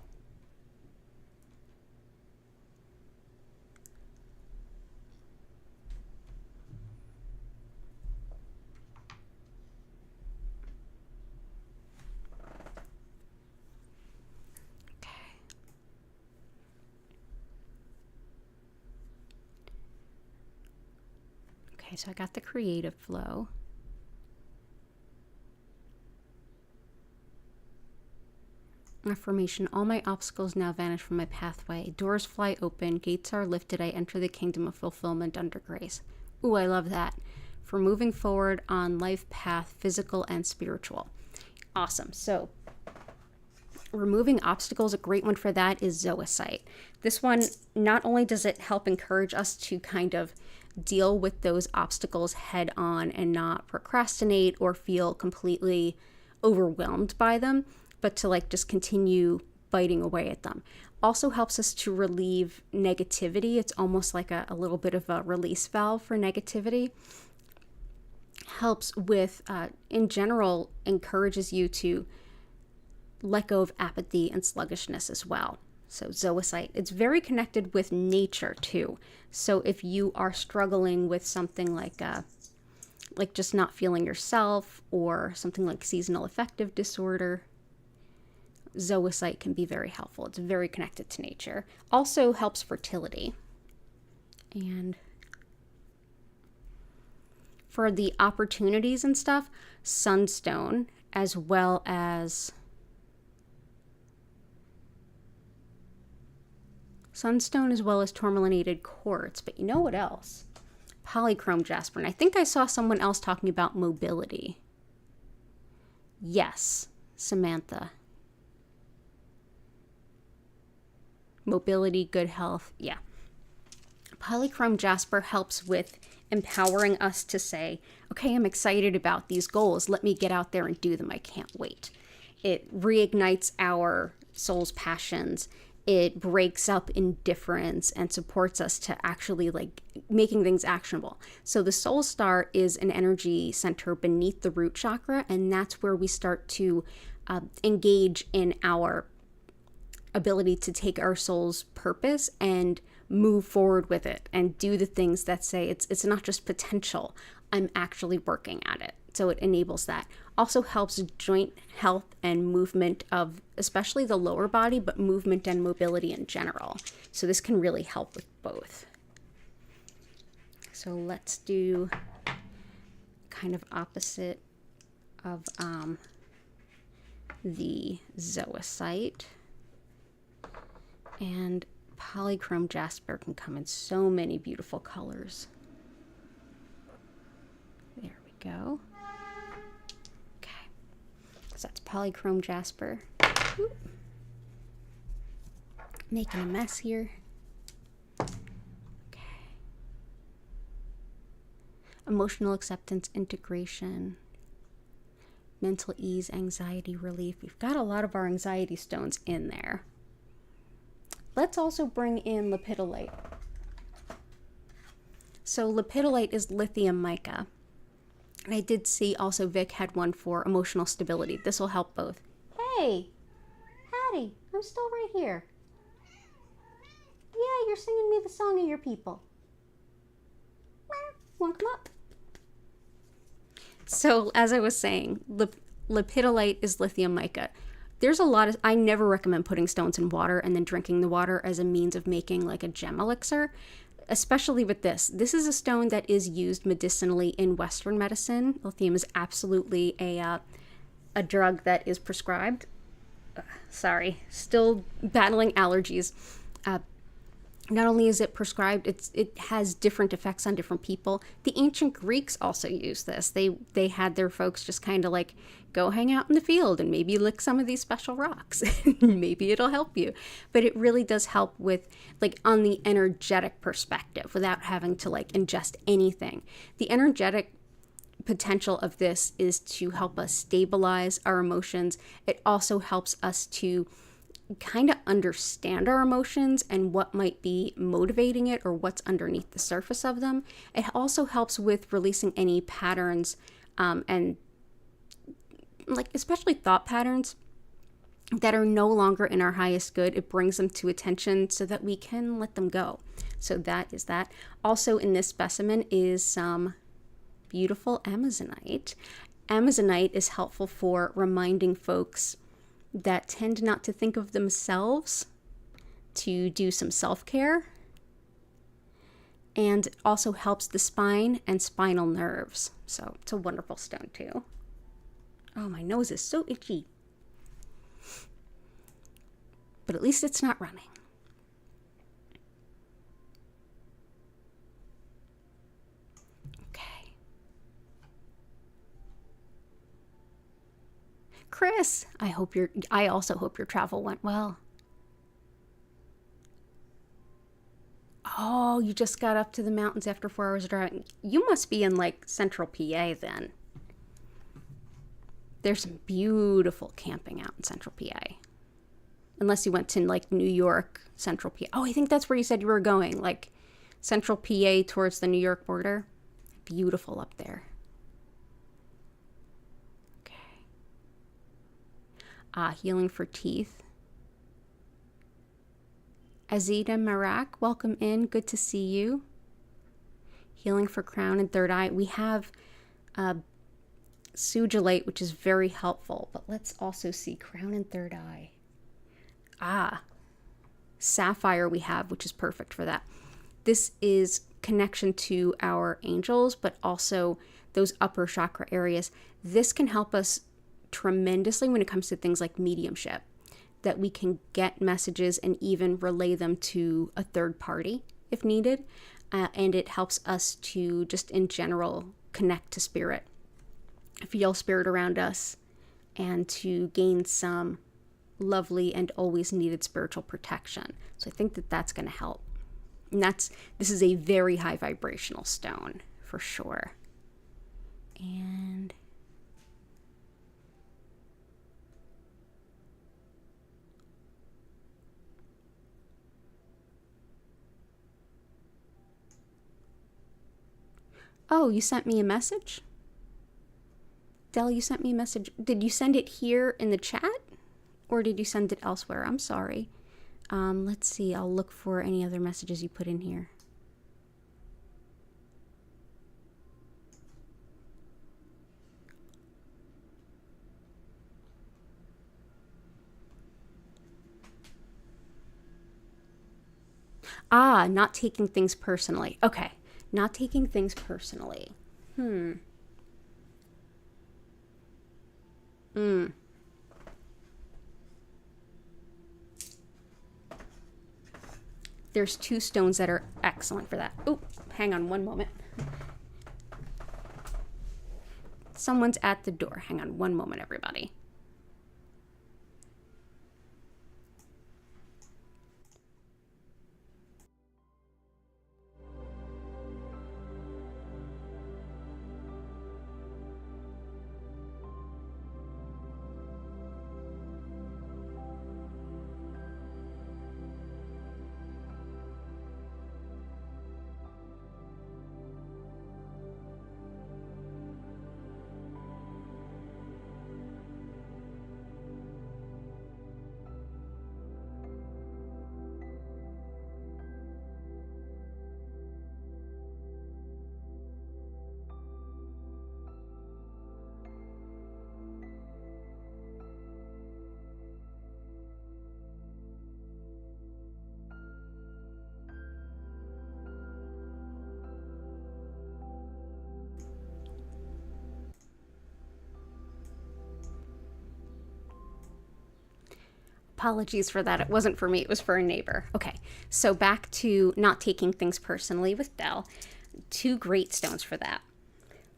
Okay, so I got the creative flow. Affirmation: all my obstacles now vanish from my pathway. Doors fly open. Gates are lifted. I enter the kingdom of fulfillment under grace. Ooh, I love that. For moving forward on life path, physical and spiritual. Awesome. So removing obstacles, a great one for that is zoisite. This one, not only does it help encourage us to kind of deal with those obstacles head on and not procrastinate or feel completely overwhelmed by them, but to like just continue biting away at them. Also helps us to relieve negativity. It's almost like a little bit of a release valve for negativity. Helps with, in general, encourages you to let go of apathy and sluggishness as well. So zoisite, it's very connected with nature too. So if you are struggling with something like just not feeling yourself, or something like seasonal affective disorder, zoisite can be very helpful. It's very connected to nature. Also helps fertility. And for the opportunities and stuff, sunstone, as well as tourmalinated quartz. But you know what else? Polychrome jasper. And I think I saw someone else talking about mobility. Yes, Samantha. Mobility, good health. Yeah. Polychrome jasper helps with empowering us to say, okay, I'm excited about these goals. Let me get out there and do them. I can't wait. It reignites our soul's passions. It breaks up indifference and supports us to actually like making things actionable. So the soul star is an energy center beneath the root chakra, and that's where we start to engage in our ability to take our soul's purpose and move forward with it and do the things that say it's not just potential, I'm actually working at it. So it enables that. Also helps joint health and movement of especially the lower body, but movement and mobility in general. So this can really help with both. So let's do kind of opposite of the zoisite. And polychrome jasper can come in so many beautiful colors. There we go. Okay, so that's polychrome jasper. Oop. Making a mess here. Okay. Emotional acceptance, integration, mental ease, anxiety relief. We've got a lot of our anxiety stones in there. Let's also bring in lepidolite. So lepidolite is lithium mica. And I did see also Vic had one for emotional stability. This will help both. Hey, Hattie, I'm still right here. Yeah, you're singing me the song of your people. Want to come up? So as I was saying, lepidolite is lithium mica. There's a lot of, I never recommend putting stones in water and then drinking the water as a means of making like a gem elixir, especially with this. This is a stone that is used medicinally in Western medicine. Lithium is absolutely a drug that is prescribed. Still battling allergies. Not only is it prescribed, it has different effects on different people. The ancient Greeks also used this. They had their folks just kind of like go hang out in the field and maybe lick some of these special rocks. Maybe it'll help you. But it really does help with like on the energetic perspective without having to like ingest anything. The energetic potential of this is to help us stabilize our emotions. It also helps us to kind of understand our emotions and what might be motivating it or what's underneath the surface of them. It also helps with releasing any patterns and like especially thought patterns that are no longer in our highest good. It brings them to attention so that we can let them go. So that is that. Also in this specimen is some beautiful Amazonite. Amazonite is helpful for reminding folks that tend not to think of themselves to do some self-care, and also helps the spine and spinal nerves. So it's a wonderful stone too. Oh, my nose is so itchy. but at least it's not running. Okay. Chris, I also hope your travel went well. Oh, you just got up to the mountains after 4 hours of driving. You must be in like central PA then. There's some beautiful camping out in central PA. Unless you went to like New York, central PA. Oh, I think that's where you said you were going. Like central PA towards the New York border. Beautiful up there. Okay. Healing for teeth. Azita Marak, welcome in. Good to see you. Healing for crown and third eye. We have Sugilite, which is very helpful, but let's also see crown and third eye. Sapphire we have, which is perfect for that. This is connection to our angels, but also those upper chakra areas. This can help us tremendously when it comes to things like mediumship, that we can get messages and even relay them to a third party if needed. And it helps us to just in general connect to spirit, feel spirit around us, and to gain some lovely and always needed spiritual protection. So I think that that's going to help. And this is a very high vibrational stone for sure. And oh, you sent me a message? Dell, you sent me a message. Did you send it here in the chat? Or did you send it elsewhere? I'm sorry. Let's see. I'll look for any other messages you put in here. Not taking things personally. Okay. Not taking things personally. There's 2 stones that are excellent for that. Oh, hang on one moment. Someone's at the door. Hang on one moment, everybody. Apologies for that. It wasn't for me. It was for a neighbor. Okay, so back to not taking things personally with Dell. 2 great stones for that.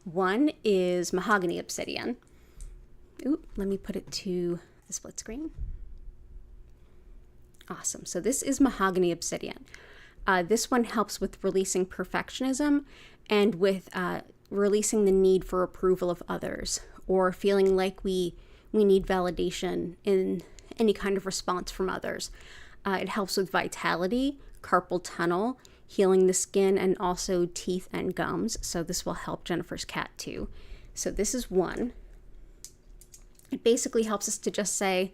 One is mahogany obsidian. Oop, let me put it to the split screen. Awesome. So this is mahogany obsidian. This one helps with releasing perfectionism and with releasing the need for approval of others, or feeling like we need validation in any kind of response from others. It helps with vitality, carpal tunnel, healing the skin, and also teeth and gums. So this will help Jennifer's cat too. So this is one. It basically helps us to just say,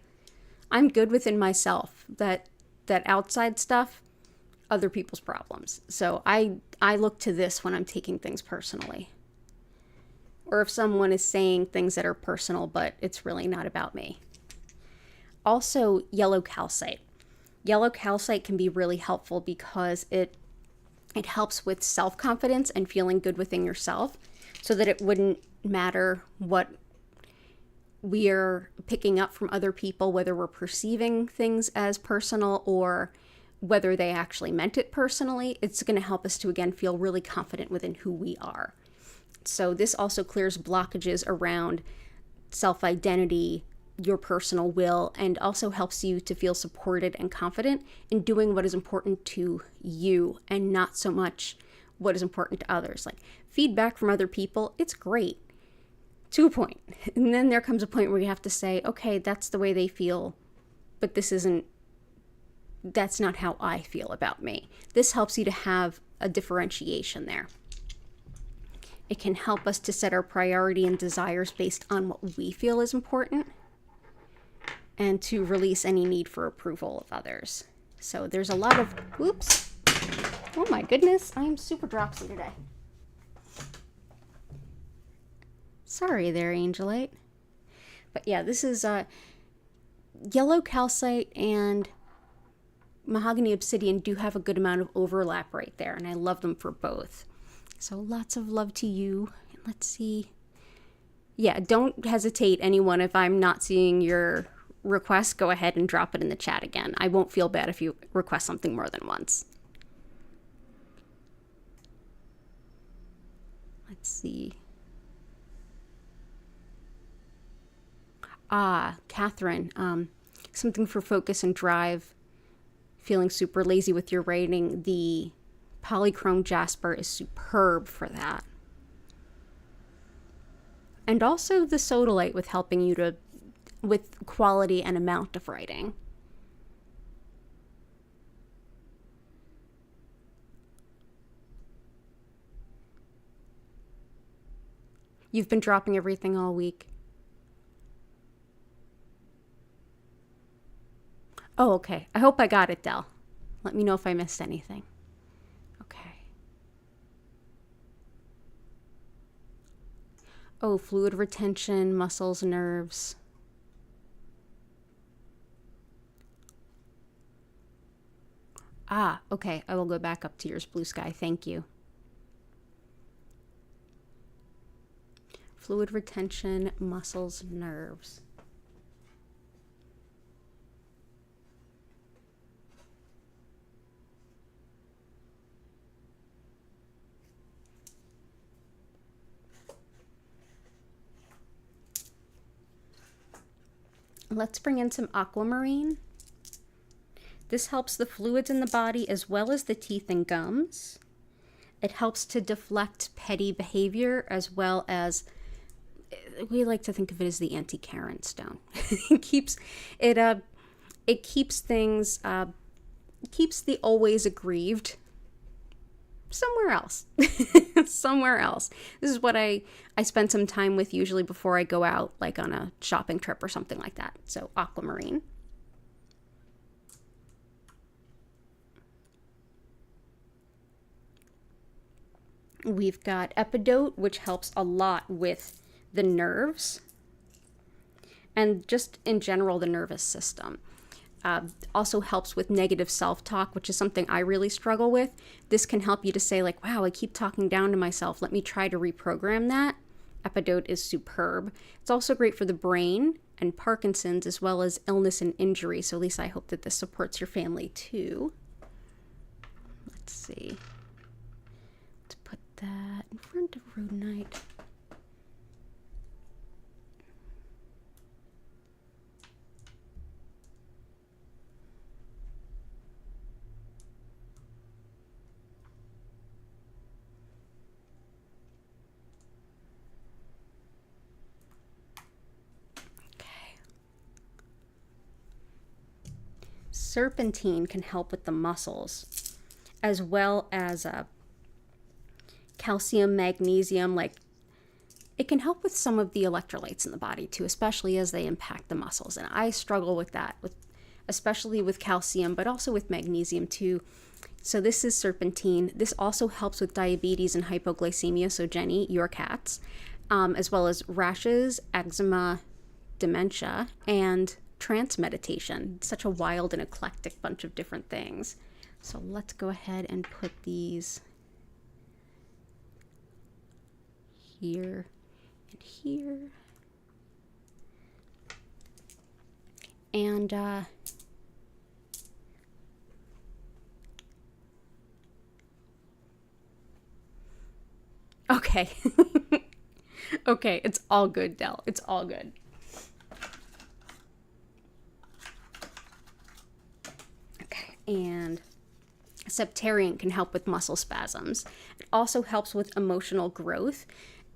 I'm good within myself. That outside stuff, other people's problems. So I look to this when I'm taking things personally. Or if someone is saying things that are personal, but it's really not about me. Also, yellow calcite. Yellow calcite can be really helpful because it helps with self-confidence and feeling good within yourself, so that it wouldn't matter what we are picking up from other people, whether we're perceiving things as personal or whether they actually meant it personally. It's going to help us to, again, feel really confident within who we are. So this also clears blockages around self-identity, your personal will, and also helps you to feel supported and confident in doing what is important to you and not so much what is important to others. Like feedback from other people, it's great to a point. And then there comes a point where you have to say, okay, that's the way they feel, but that's not how I feel about me. This helps you to have a differentiation there. It can help us to set our priority and desires based on what we feel is important and to release any need for approval of others. So there's a lot of, oops, oh my goodness, I am super dropsy today. Sorry there, Angelic. But yeah, this is yellow calcite and mahogany obsidian do have a good amount of overlap right there, and I love them for both. So lots of love to you. Let's see. Yeah, don't hesitate, anyone. If I'm not seeing your request, go ahead and drop it in the chat again. I won't feel bad if you request something more than once. Let's see. Catherine, something for focus and drive. Feeling super lazy with your writing. The polychrome jasper is superb for that. And also the sodalite with helping you with quality and amount of writing. You've been dropping everything all week. Oh, okay. I hope I got it, Del. Let me know if I missed anything. Okay. Oh, fluid retention, muscles, nerves. Okay. I will go back up to yours, Blue Sky. Thank you. Fluid retention, muscles, nerves. Let's bring in some aquamarine. This helps the fluids in the body as well as the teeth and gums. It helps to deflect petty behavior as well as, we like to think of it as the anti-Karen stone. It keeps things, keeps the always aggrieved somewhere else. Somewhere else. This is what I spend some time with usually before I go out, like on a shopping trip or something like that. So aquamarine. We've got epidote, which helps a lot with the nerves and just in general the nervous system. Also helps with negative self-talk, which is something I really struggle with. This can help you to say like, wow, I keep talking down to myself. Let me try to reprogram that. Epidote is superb. It's also great for the brain and Parkinson's as well as illness and injury. So Lisa, I hope that this supports your family too. Let's see. Let's put that in front of rhodonite. Serpentine can help with the muscles, as well as calcium, magnesium. Like, it can help with some of the electrolytes in the body too, especially as they impact the muscles. And I struggle with that, especially with calcium, but also with magnesium too. So this is serpentine. This also helps with diabetes and hypoglycemia. So Jenny, your cats, as well as rashes, eczema, dementia, and trance meditation. Such a wild and eclectic bunch of different things. So let's go ahead and put these here and here. And okay. Okay, it's all good, Del. It's all good. Okay, and Septarian can help with muscle spasms. It also helps with emotional growth.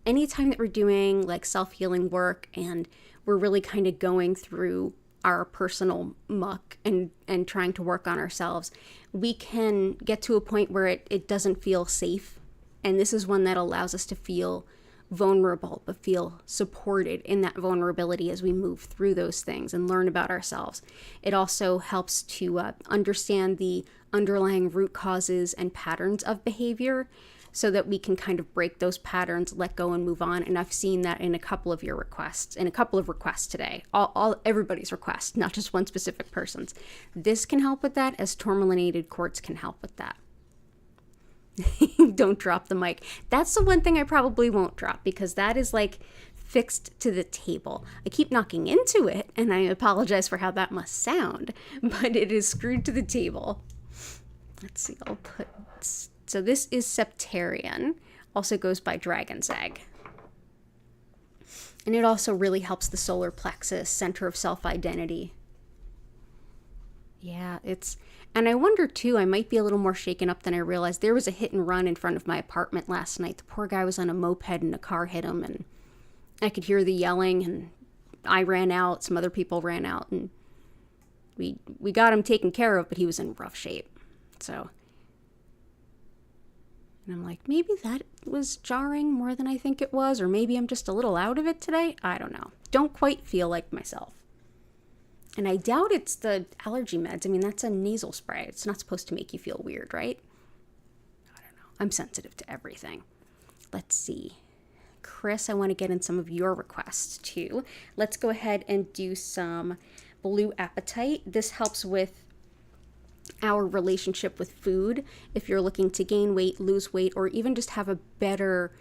Anytime that we're doing like self-healing work and we're really kind of going through our personal muck and trying to work on ourselves, we can get to a point where it doesn't feel safe. And this is one that allows us to feel vulnerable, but feel supported in that vulnerability as we move through those things and learn about ourselves. It also helps to understand the underlying root causes and patterns of behavior so that we can kind of break those patterns, let go, and move on. And I've seen that in a couple of your requests, in a couple of requests today, everybody's requests, not just one specific person's. This can help with that, as tourmalinated quartz can help with that. Don't drop the mic. That's the one thing I probably won't drop, because that is like fixed to the table. I keep knocking into it, and I apologize for how that must sound, but it is screwed to the table. Let's see, I'll put... So this is Septarian, also goes by Dragon's Egg. And it also really helps the solar plexus, center of self-identity. Yeah, and I wonder too, I might be a little more shaken up than I realized. There was a hit and run in front of my apartment last night. The poor guy was on a moped and a car hit him, and I could hear the yelling, and I ran out, some other people ran out, and we got him taken care of, but he was in rough shape. So... And I'm like, maybe that was jarring more than I think it was, or maybe I'm just a little out of it today. I don't know. Don't quite feel like myself. And I doubt it's the allergy meds. I mean, that's a nasal spray. It's not supposed to make you feel weird, right? I don't know. I'm sensitive to everything. Let's see. Chris, I want to get in some of your requests too. Let's go ahead and do some blue apatite. This helps with our relationship with food. If you're looking to gain weight, lose weight, or even just have a better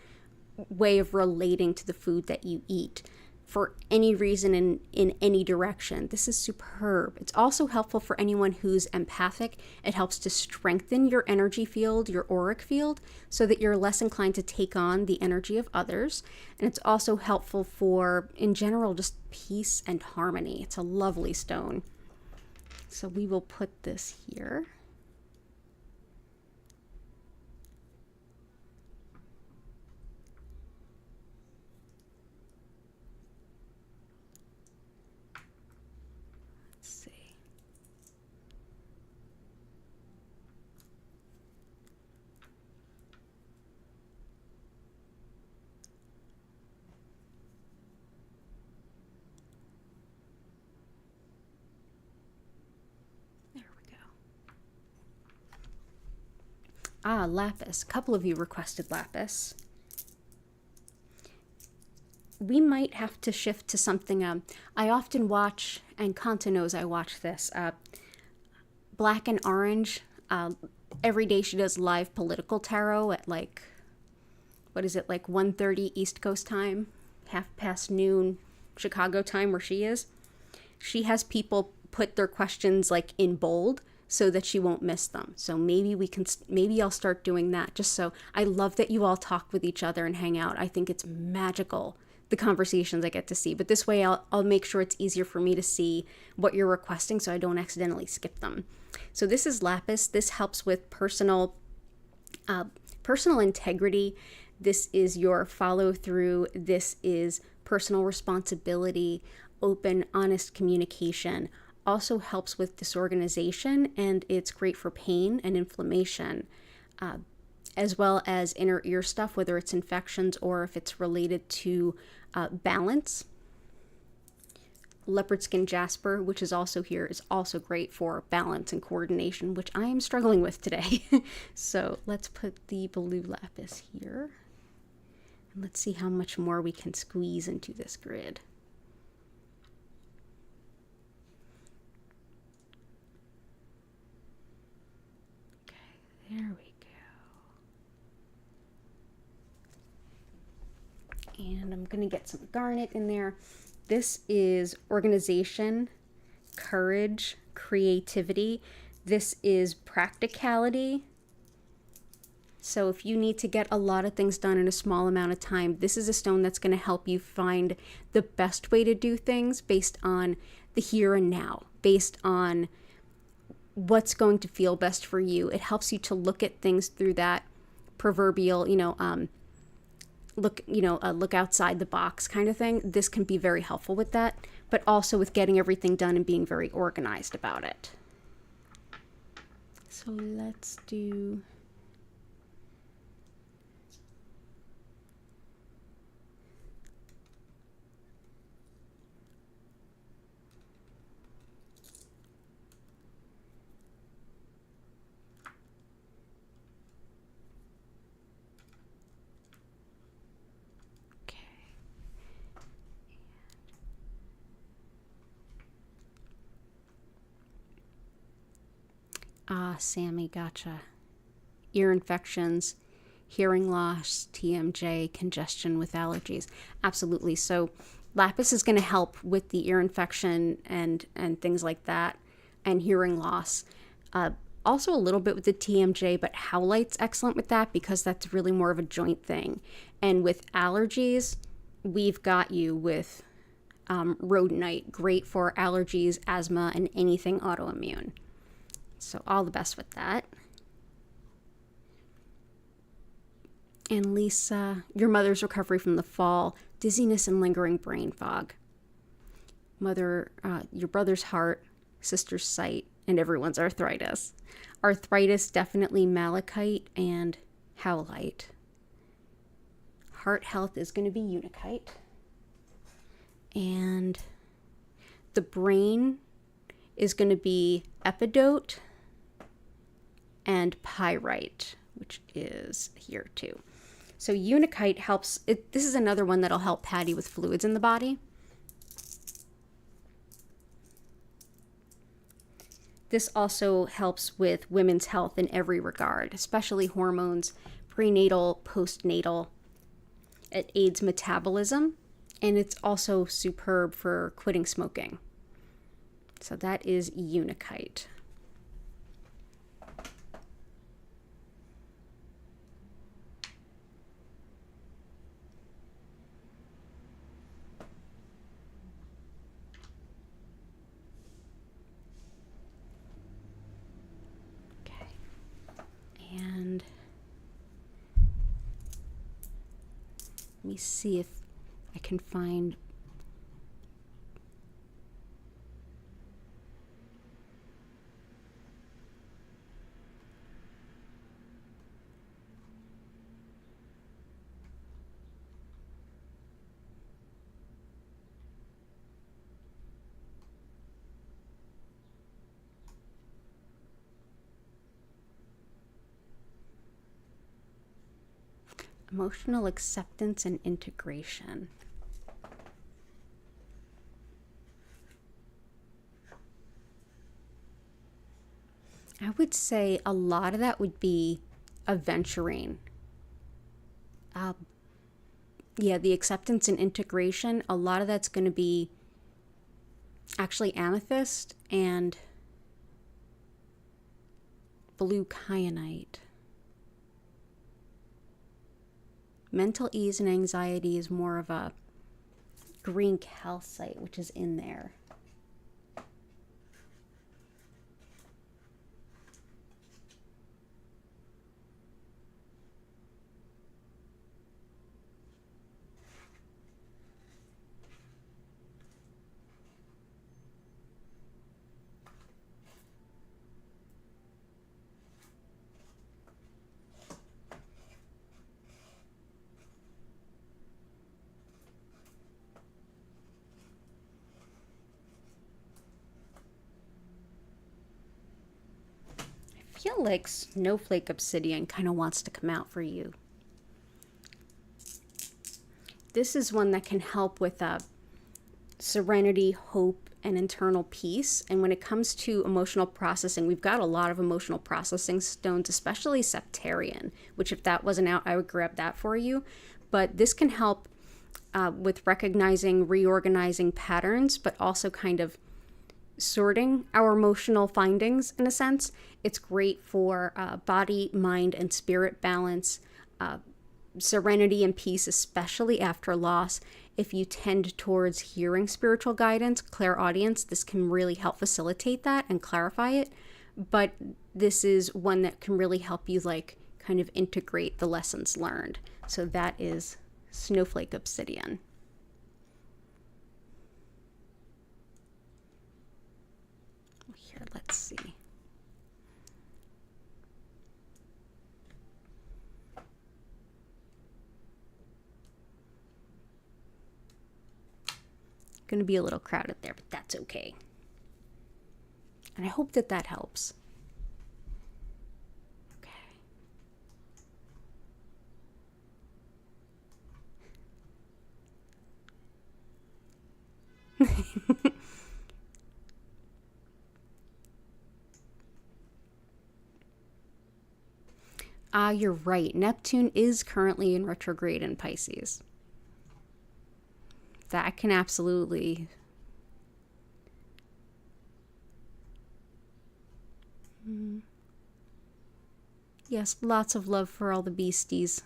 way of relating to the food that you eat for any reason in any direction, this is superb. It's also helpful for anyone who's empathic. It helps to strengthen your energy field, your auric field, so that you're less inclined to take on the energy of others. And it's also helpful for, in general, just peace and harmony. It's a lovely stone. So we will put this here. Let's see. Ah, lapis. A couple of you requested lapis. We might have to shift to something. I often watch, and Kanta knows I watch this, Black and Orange. Every day she does live political tarot at like, what is it, like 1:30 East Coast time, half past noon Chicago time where she is. She has people put their questions like in bold, so that she won't miss them. So maybe I'll start doing that, just so. I love that you all talk with each other and hang out. I think it's magical, the conversations I get to see. But this way I'll make sure it's easier for me to see what you're requesting, so I don't accidentally skip them. So this is lapis. This helps with personal integrity. This is your follow through. This is personal responsibility, open, honest communication. Also helps with disorganization, and it's great for pain and inflammation, as well as inner ear stuff, whether it's infections or if it's related to balance. Leopard skin jasper, which is also here, is also great for balance and coordination, which I am struggling with today. So let's put the blue lapis here. And let's see how much more we can squeeze into this grid. There we go. And I'm going to get some garnet in there. This is organization, courage, creativity. This is practicality. So if you need to get a lot of things done in a small amount of time, this is a stone that's going to help you find the best way to do things based on the here and now, based on what's going to feel best for you. It helps you to look at things through that proverbial, look outside the box kind of thing. This can be very helpful with that, but also with getting everything done and being very organized about it. So let's do... Ah, Sammy, gotcha. Ear infections, hearing loss, TMJ, congestion with allergies. Absolutely. So lapis is going to help with the ear infection and things like that, and hearing loss. Also a little bit with the TMJ, but howlite's excellent with that because that's really more of a joint thing. And with allergies, we've got you with rhodonite, great for allergies, asthma, and anything autoimmune. So all the best with that. And Lisa, your mother's recovery from the fall, dizziness and lingering brain fog. Your brother's heart, sister's sight, and everyone's arthritis. Arthritis, definitely malachite and howlite. Heart health is going to be unakite. And the brain is going to be epidote and pyrite, which is here too. So unakite helps, this is another one that'll help Patty with fluids in the body. This also helps with women's health in every regard, especially hormones, prenatal, postnatal. It aids metabolism, and it's also superb for quitting smoking. So that is unakite. And let me see if I can find emotional acceptance and integration. I would say a lot of that would be aventurine. The acceptance and integration, a lot of that's going to be actually amethyst and blue kyanite. Mental ease and anxiety is more of a green calcite, which is in there. I feel like snowflake obsidian kind of wants to come out for you. This is one that can help with serenity, hope, and internal peace. And when it comes to emotional processing, we've got a lot of emotional processing stones, especially septarian, which if that wasn't out, I would grab that for you. But this can help with recognizing, reorganizing patterns, but also kind of sorting our emotional findings in a sense. It's great for body, mind, and spirit balance, serenity and peace, especially after loss. If you tend towards hearing spiritual guidance, clairaudience, this can really help facilitate that and clarify it. But this is one that can really help you like kind of integrate the lessons learned. So that is Snowflake Obsidian. Here, let's see. Going to be a little crowded there, but that's okay. And I hope that that helps. Okay. You're right. Neptune is currently in retrograde in Pisces. That can absolutely... Yes, lots of love for all the beasties.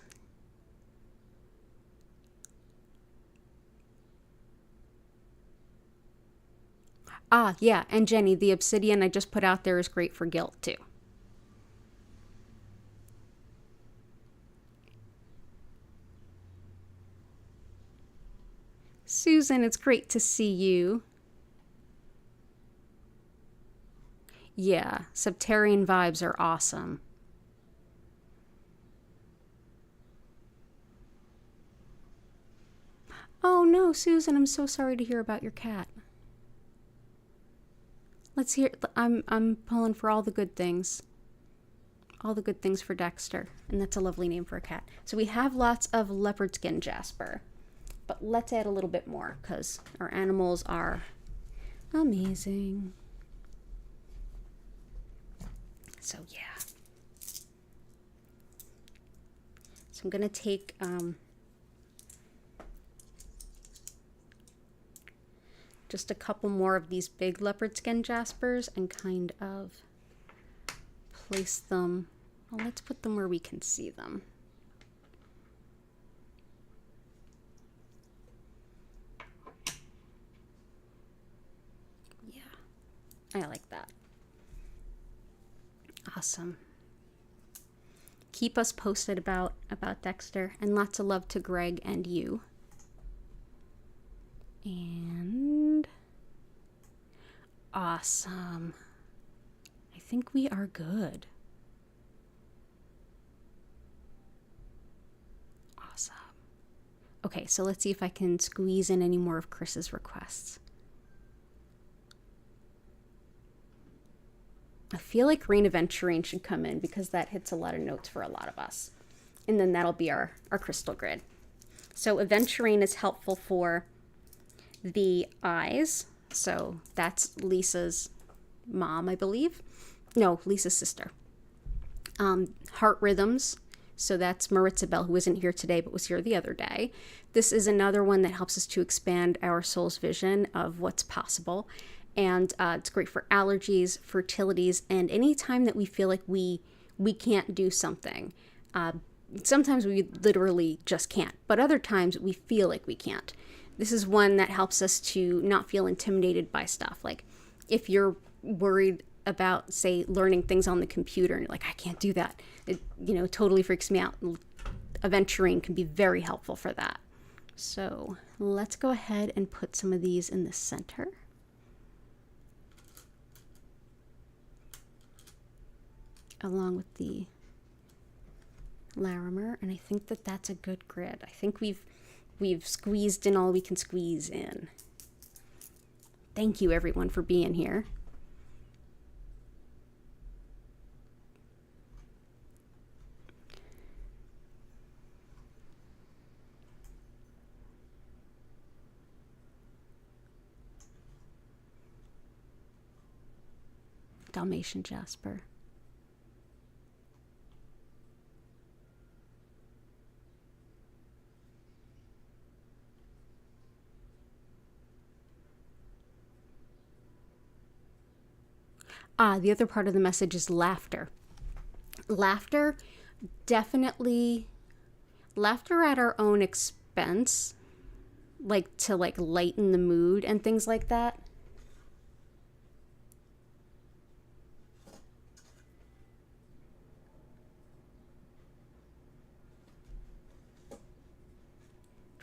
Yeah, and Jenny, the obsidian I just put out there is great for guilt too. Susan, it's great to see you. Yeah, Septarian vibes are awesome. Oh no, Susan, I'm so sorry to hear about your cat. Let's hear. I'm pulling for all the good things. All the good things for Dexter, and that's a lovely name for a cat. So we have lots of leopard skin jasper, but let's add a little bit more because our animals are amazing. So yeah. So I'm gonna take just a couple more of these big leopard skin jaspers and kind of place them. Well, let's put them where we can see them. Yeah, I like that. Awesome. Keep us posted about Dexter, and lots of love to Greg and you. And awesome. I think we are good. Awesome. Okay, so let's see if I can squeeze in any more of Chris's requests. I feel like Rain Aventurine should come in because that hits a lot of notes for a lot of us. And then that'll be our crystal grid. So Aventurine is helpful for the eyes. So that's Lisa's mom, I believe. No, Lisa's sister. Heart rhythms. So that's Maritza Bell, who isn't here today but was here the other day. This is another one that helps us to expand our soul's vision of what's possible. And it's great for allergies, fertilities, and any time that we feel like we can't do something. Sometimes we literally just can't, but other times we feel like we can't. This is one that helps us to not feel intimidated by stuff. Like if you're worried about, say, learning things on the computer and you're like, I can't do that. It, totally freaks me out. Aventurine can be very helpful for that. So let's go ahead and put some of these in the center. Along with the Larimer, and I think that that's a good grid. I think we've squeezed in all we can squeeze in. Thank you everyone for being here. Dalmatian Jasper. The other part of the message is laughter. Laughter, definitely laughter at our own expense, like to like lighten the mood and things like that.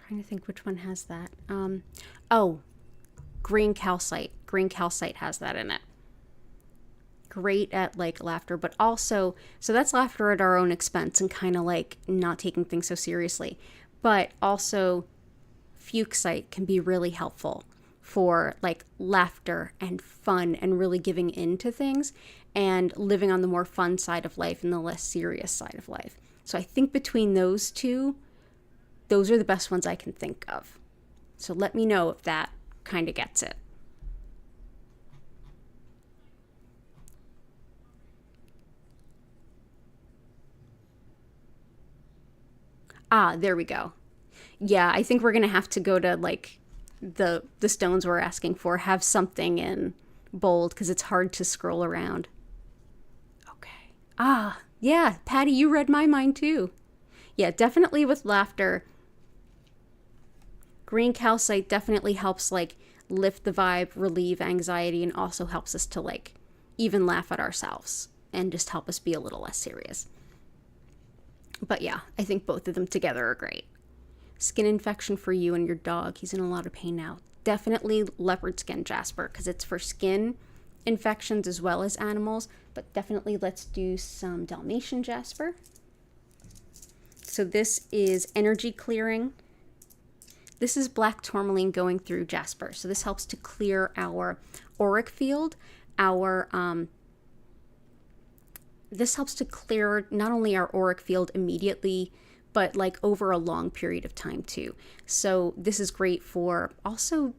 Trying to think which one has that. Green calcite. Green calcite has that in it. Great at like laughter, but also, so that's laughter at our own expense and kind of like not taking things so seriously. But also, fuchsite can be really helpful for like laughter and fun and really giving into things and living on the more fun side of life and the less serious side of life. So I think between those two, those are the best ones I can think of. So let me know if that kind of gets it. There we go. Yeah, I think we're going to have to go to like the stones we're asking for, have something in bold because it's hard to scroll around. Okay. Yeah, Patty, you read my mind too. Yeah, definitely with laughter. Green calcite definitely helps like lift the vibe, relieve anxiety, and also helps us to like even laugh at ourselves and just help us be a little less serious. But yeah, I think both of them together are great. Skin infection for you and your dog. He's in a lot of pain now. Definitely leopard skin jasper because it's for skin infections as well as animals. But definitely let's do some Dalmatian jasper. So this is energy clearing. This is black tourmaline going through jasper. So this helps to clear our auric field, this helps to clear not only our auric field immediately, but like over a long period of time too. So this is great for also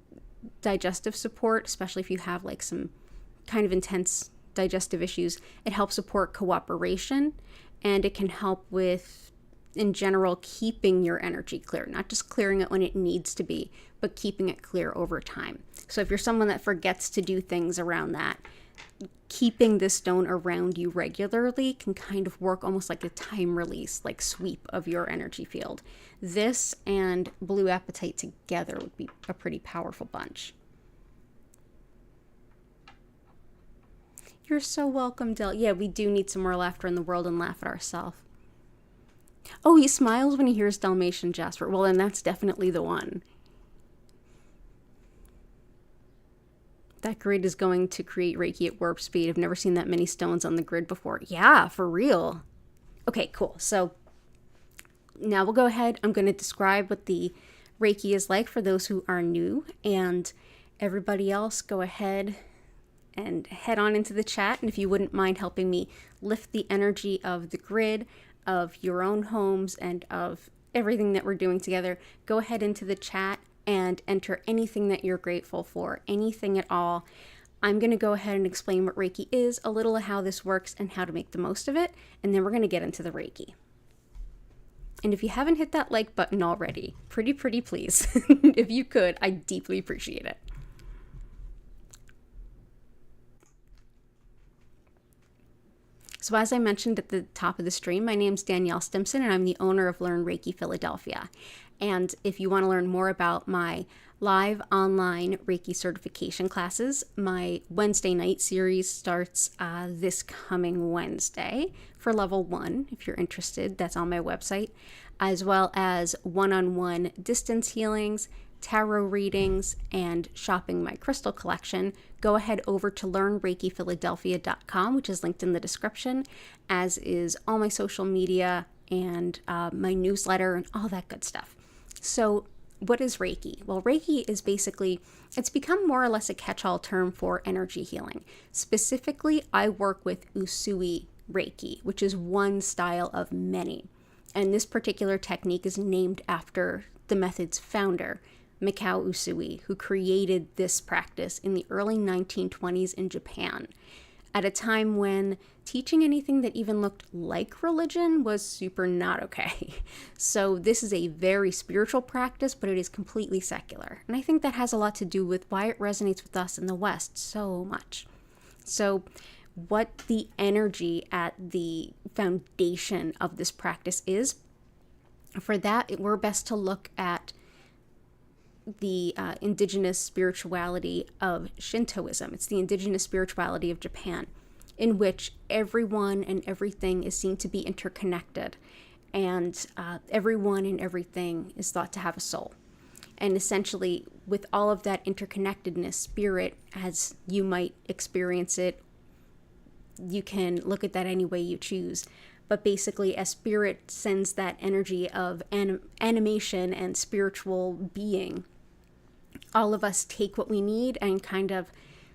digestive support, especially if you have like some kind of intense digestive issues. It helps support cooperation, and it can help with, in general, keeping your energy clear, not just clearing it when it needs to be, but keeping it clear over time. So if you're someone that forgets to do things around that, keeping this stone around you regularly can kind of work almost like a time release, like sweep of your energy field. This and blue apatite together would be a pretty powerful bunch. You're so welcome, Del. Yeah, we do need some more laughter in the world and laugh at ourselves. Oh, he smiles when he hears Dalmatian jasper. Well, then that's definitely the one. That grid is going to create Reiki at warp speed. I've never seen that many stones on the grid before. Yeah, for real. Okay, cool. So now we'll go ahead. I'm going to describe what the Reiki is like for those who are new, and everybody else go ahead and head on into the chat. And if you wouldn't mind helping me lift the energy of the grid, of your own homes, and of everything that we're doing together, go ahead into the chat and enter anything that you're grateful for, anything at all. I'm going to go ahead and explain what Reiki is, a little of how this works, and how to make the most of it, and then we're going to get into the Reiki. And if you haven't hit that like button already, pretty please, if you could, I'd deeply appreciate it. So as I mentioned at the top of the stream, my name's Danielle Stimpson, and I'm the owner of Learn Reiki Philadelphia. And if you want to learn more about my live online Reiki certification classes, my Wednesday night series starts this coming Wednesday for level 1. If you're interested, that's on my website, as well as one-on-one distance healings, tarot readings, and shopping my crystal collection. Go ahead over to learnreikiphiladelphia.com, which is linked in the description, as is all my social media and my newsletter and all that good stuff. So what is Reiki? Well, Reiki is basically, it's become more or less a catch-all term for energy healing. Specifically, I work with Usui Reiki, which is one style of many. And this particular technique is named after the method's founder, Mikao Usui, who created this practice in the early 1920s in Japan, at a time when teaching anything that even looked like religion was super not okay. So this is a very spiritual practice, but it is completely secular. And I think that has a lot to do with why it resonates with us in the West so much. So what the energy at the foundation of this practice is. For that, we're best to look at the indigenous spirituality of Shintoism. It's the indigenous spirituality of Japan, in which everyone and everything is seen to be interconnected, and everyone and everything is thought to have a soul. And essentially, with all of that interconnectedness, spirit, as you might experience it, you can look at that any way you choose. But basically, as spirit sends that energy of animation and spiritual being, all of us take what we need and kind of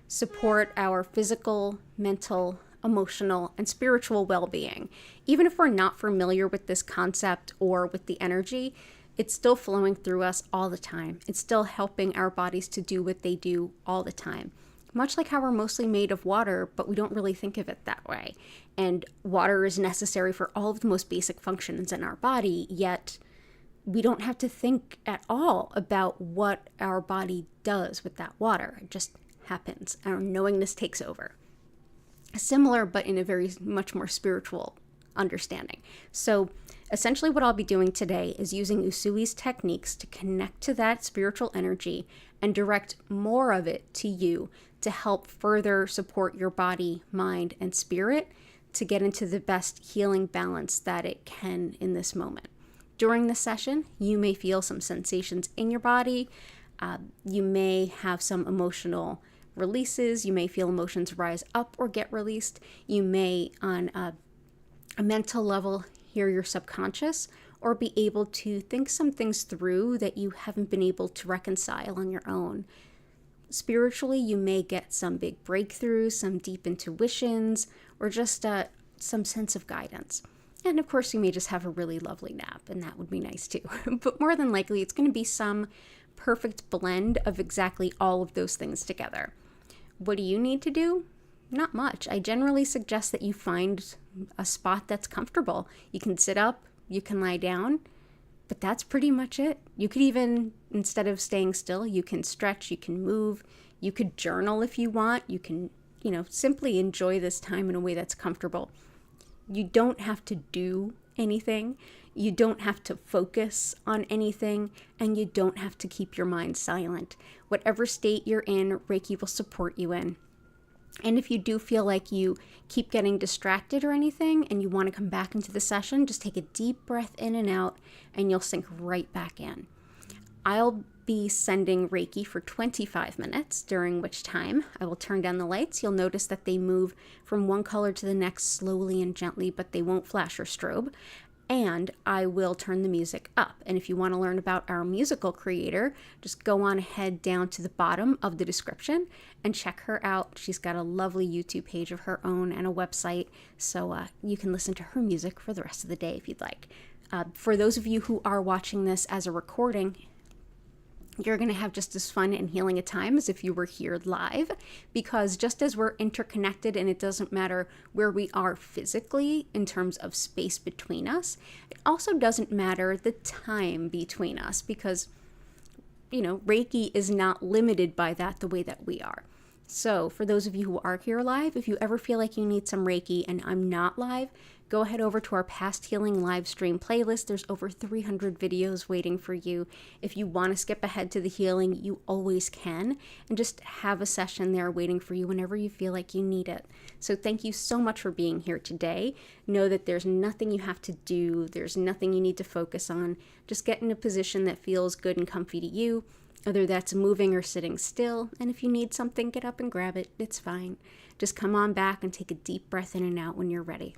support our physical, mental, emotional, and spiritual well-being. Even if we're not familiar with this concept or with the energy, it's still flowing through us all the time. It's still helping our bodies to do what they do all the time. Much like how we're mostly made of water, but we don't really think of it that way. And water is necessary for all of the most basic functions in our body, yet we don't have to think at all about what our body does with that water. It just happens. Our knowingness takes over. Similar, but in a very much more spiritual understanding. So essentially what I'll be doing today is using Usui's techniques to connect to that spiritual energy and direct more of it to you to help further support your body, mind, and spirit to get into the best healing balance that it can in this moment. During the session, you may feel some sensations in your body. You may have some emotional releases. You may feel emotions rise up or get released. You may, on a mental level, hear your subconscious or be able to think some things through that you haven't been able to reconcile on your own. Spiritually, you may get some big breakthroughs, some deep intuitions, or just some sense of guidance. And of course, you may just have a really lovely nap, and that would be nice too. But more than likely, it's going to be some perfect blend of exactly all of those things together. What do you need to do? Not much. I generally suggest that you find a spot that's comfortable. You can sit up, you can lie down, but that's pretty much it. You could even, instead of staying still, you can stretch, you can move, you could journal if you want. You can, simply enjoy this time in a way that's comfortable. You don't have to do anything. You don't have to focus on anything, and you don't have to keep your mind silent. Whatever state you're in, Reiki will support you in. And if you do feel like you keep getting distracted or anything and you want to come back into the session, just take a deep breath in and out and you'll sink right back in. I'll be sending Reiki for 25 minutes, during which time I will turn down the lights. You'll notice that they move from one color to the next slowly and gently, but they won't flash or strobe. And I will turn the music up. And if you want to learn about our musical creator, just go on ahead down to the bottom of the description and check her out. She's got a lovely YouTube page of her own and a website, so you can listen to her music for the rest of the day if you'd like. For those of you who are watching this as a recording, you're going to have just as fun and healing a time as if you were here live, because just as we're interconnected and it doesn't matter where we are physically in terms of space between us, it also doesn't matter the time between us, because, Reiki is not limited by that the way that we are. So for those of you who are here live, if you ever feel like you need some Reiki and I'm not live, go ahead over to our past healing live stream playlist. There's over 300 videos waiting for you. If you want to skip ahead to the healing, you always can, and just have a session there waiting for you whenever you feel like you need it. So thank you so much for being here today. Know that there's nothing you have to do. There's nothing you need to focus on. Just get in a position that feels good and comfy to you, whether that's moving or sitting still. And if you need something, get up and grab it. It's fine. Just come on back and take a deep breath in and out when you're ready.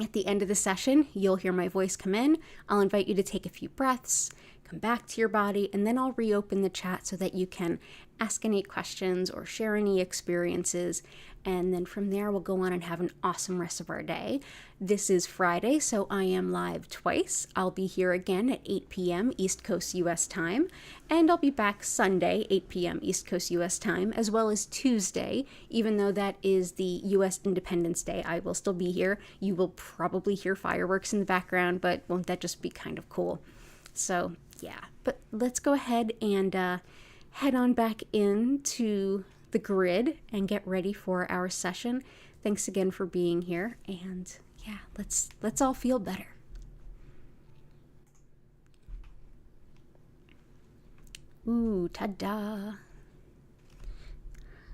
At the end of the session, you'll hear my voice come in. I'll invite you to take a few breaths, come back to your body, and then I'll reopen the chat so that you can ask any questions or share any experiences. And then from there, we'll go on and have an awesome rest of our day. This is Friday, so I am live twice. I'll be here again at 8 p.m. East Coast U.S. time, and I'll be back Sunday, 8 p.m. East Coast U.S. time, as well as Tuesday, even though that is the U.S. Independence Day. I will still be here. You will probably hear fireworks in the background, but won't that just be kind of cool? So, yeah. But let's go ahead and head on back into the grid and get ready for our session. Thanks again for being here. And yeah, let's all feel better. Ooh, ta-da.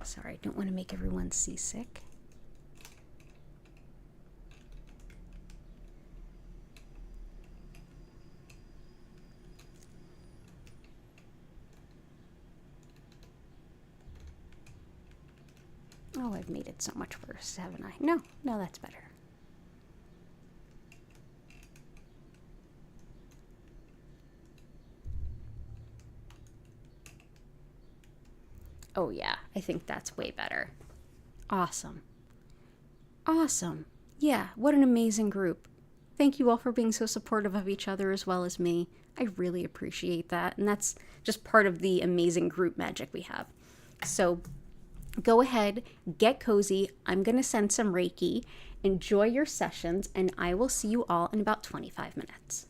Sorry, I don't want to make everyone seasick. Oh, I've made it so much worse, haven't I? No, that's better. Oh yeah, I think that's way better. Awesome. Awesome. Yeah, what an amazing group. Thank you all for being so supportive of each other as well as me. I really appreciate that. And that's just part of the amazing group magic we have. So go ahead, get cozy. I'm going to send some Reiki. Enjoy your sessions, and I will see you all in about 25 minutes.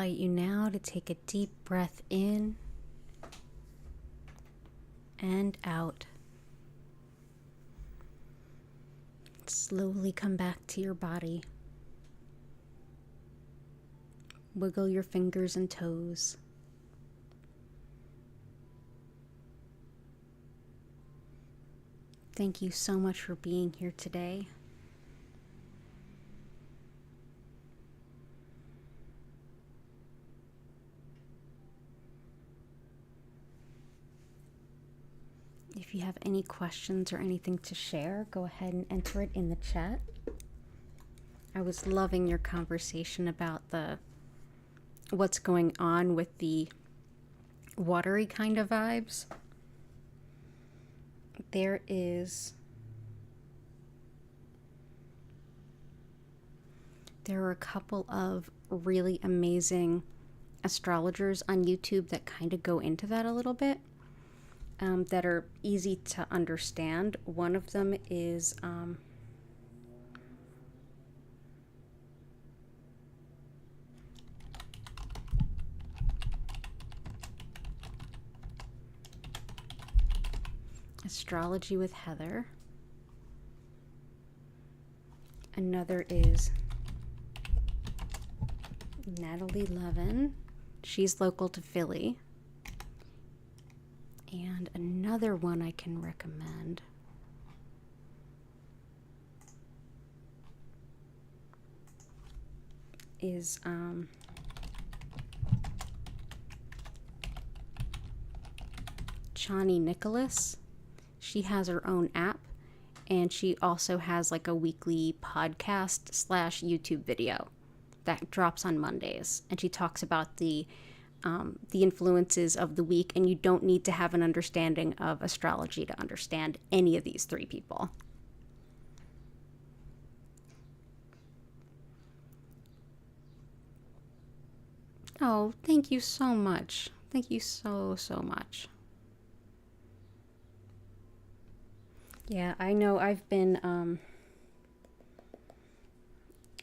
invite you now to take a deep breath in and out. Slowly come back to your body. Wiggle your fingers and toes. Thank you so much for being here today. If you have any questions or anything to share, go ahead and enter it in the chat. I was loving your conversation about what's going on with the watery kind of vibes. There are a couple of really amazing astrologers on YouTube that kind of go into that a little bit, that are easy to understand. One of them is Astrology with Heather. Another is Natalie Levin. She's local to Philly. And another one I can recommend is Chani Nicholas. She has her own app, and she also has like a weekly podcast / YouTube video that drops on Mondays, and she talks about the influences of the week, and you don't need to have an understanding of astrology to understand any of these three people. Oh, thank you so much. Thank you so much. Yeah, I know I've been,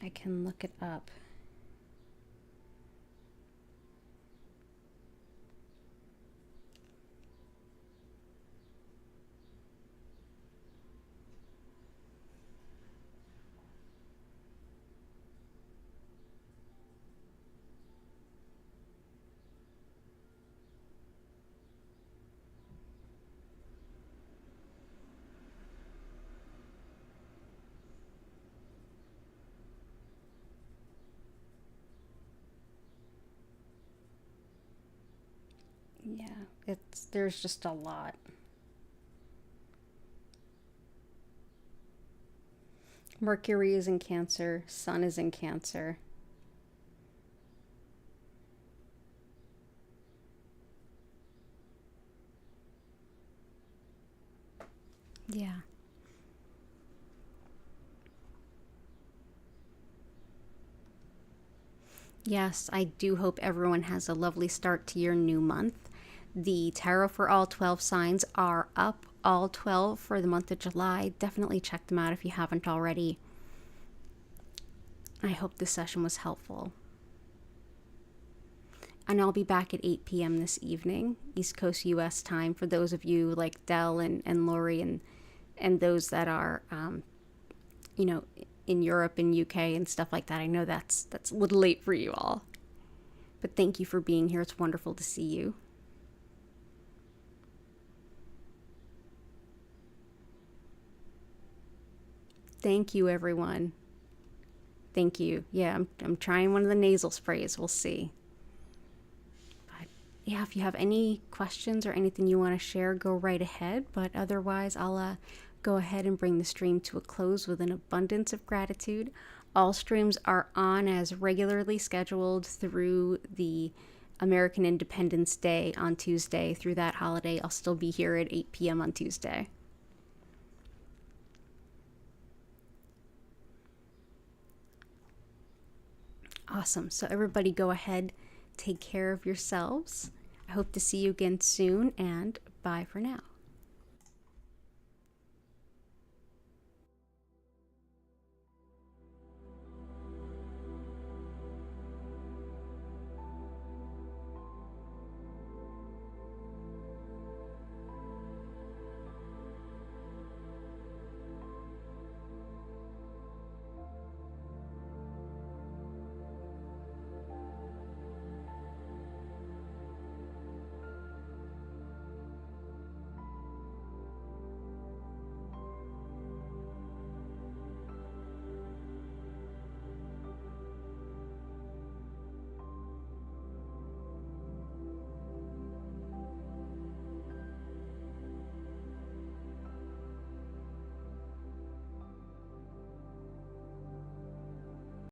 I can look it up. Yeah, there's just a lot. Mercury is in Cancer, Sun is in Cancer. Yeah. Yes, I do hope everyone has a lovely start to your new month. The tarot for all 12 signs are up, all 12 for the month of July. Definitely check them out if you haven't already. I hope this session was helpful. And I'll be back at 8 p.m. this evening, East Coast US time, for those of you like Dell and Lori and those that are, in Europe and UK and stuff like that. I know that's a little late for you all. But thank you for being here. It's wonderful to see you. Thank you, everyone. Thank you. Yeah, I'm trying one of the nasal sprays. We'll see. But yeah, if you have any questions or anything you want to share, go right ahead. But otherwise, I'll go ahead and bring the stream to a close with an abundance of gratitude. All streams are on as regularly scheduled through the American Independence Day on Tuesday. Through that holiday, I'll still be here at 8 p.m. on Tuesday. Awesome. So everybody go ahead, take care of yourselves. I hope to see you again soon, and bye for now.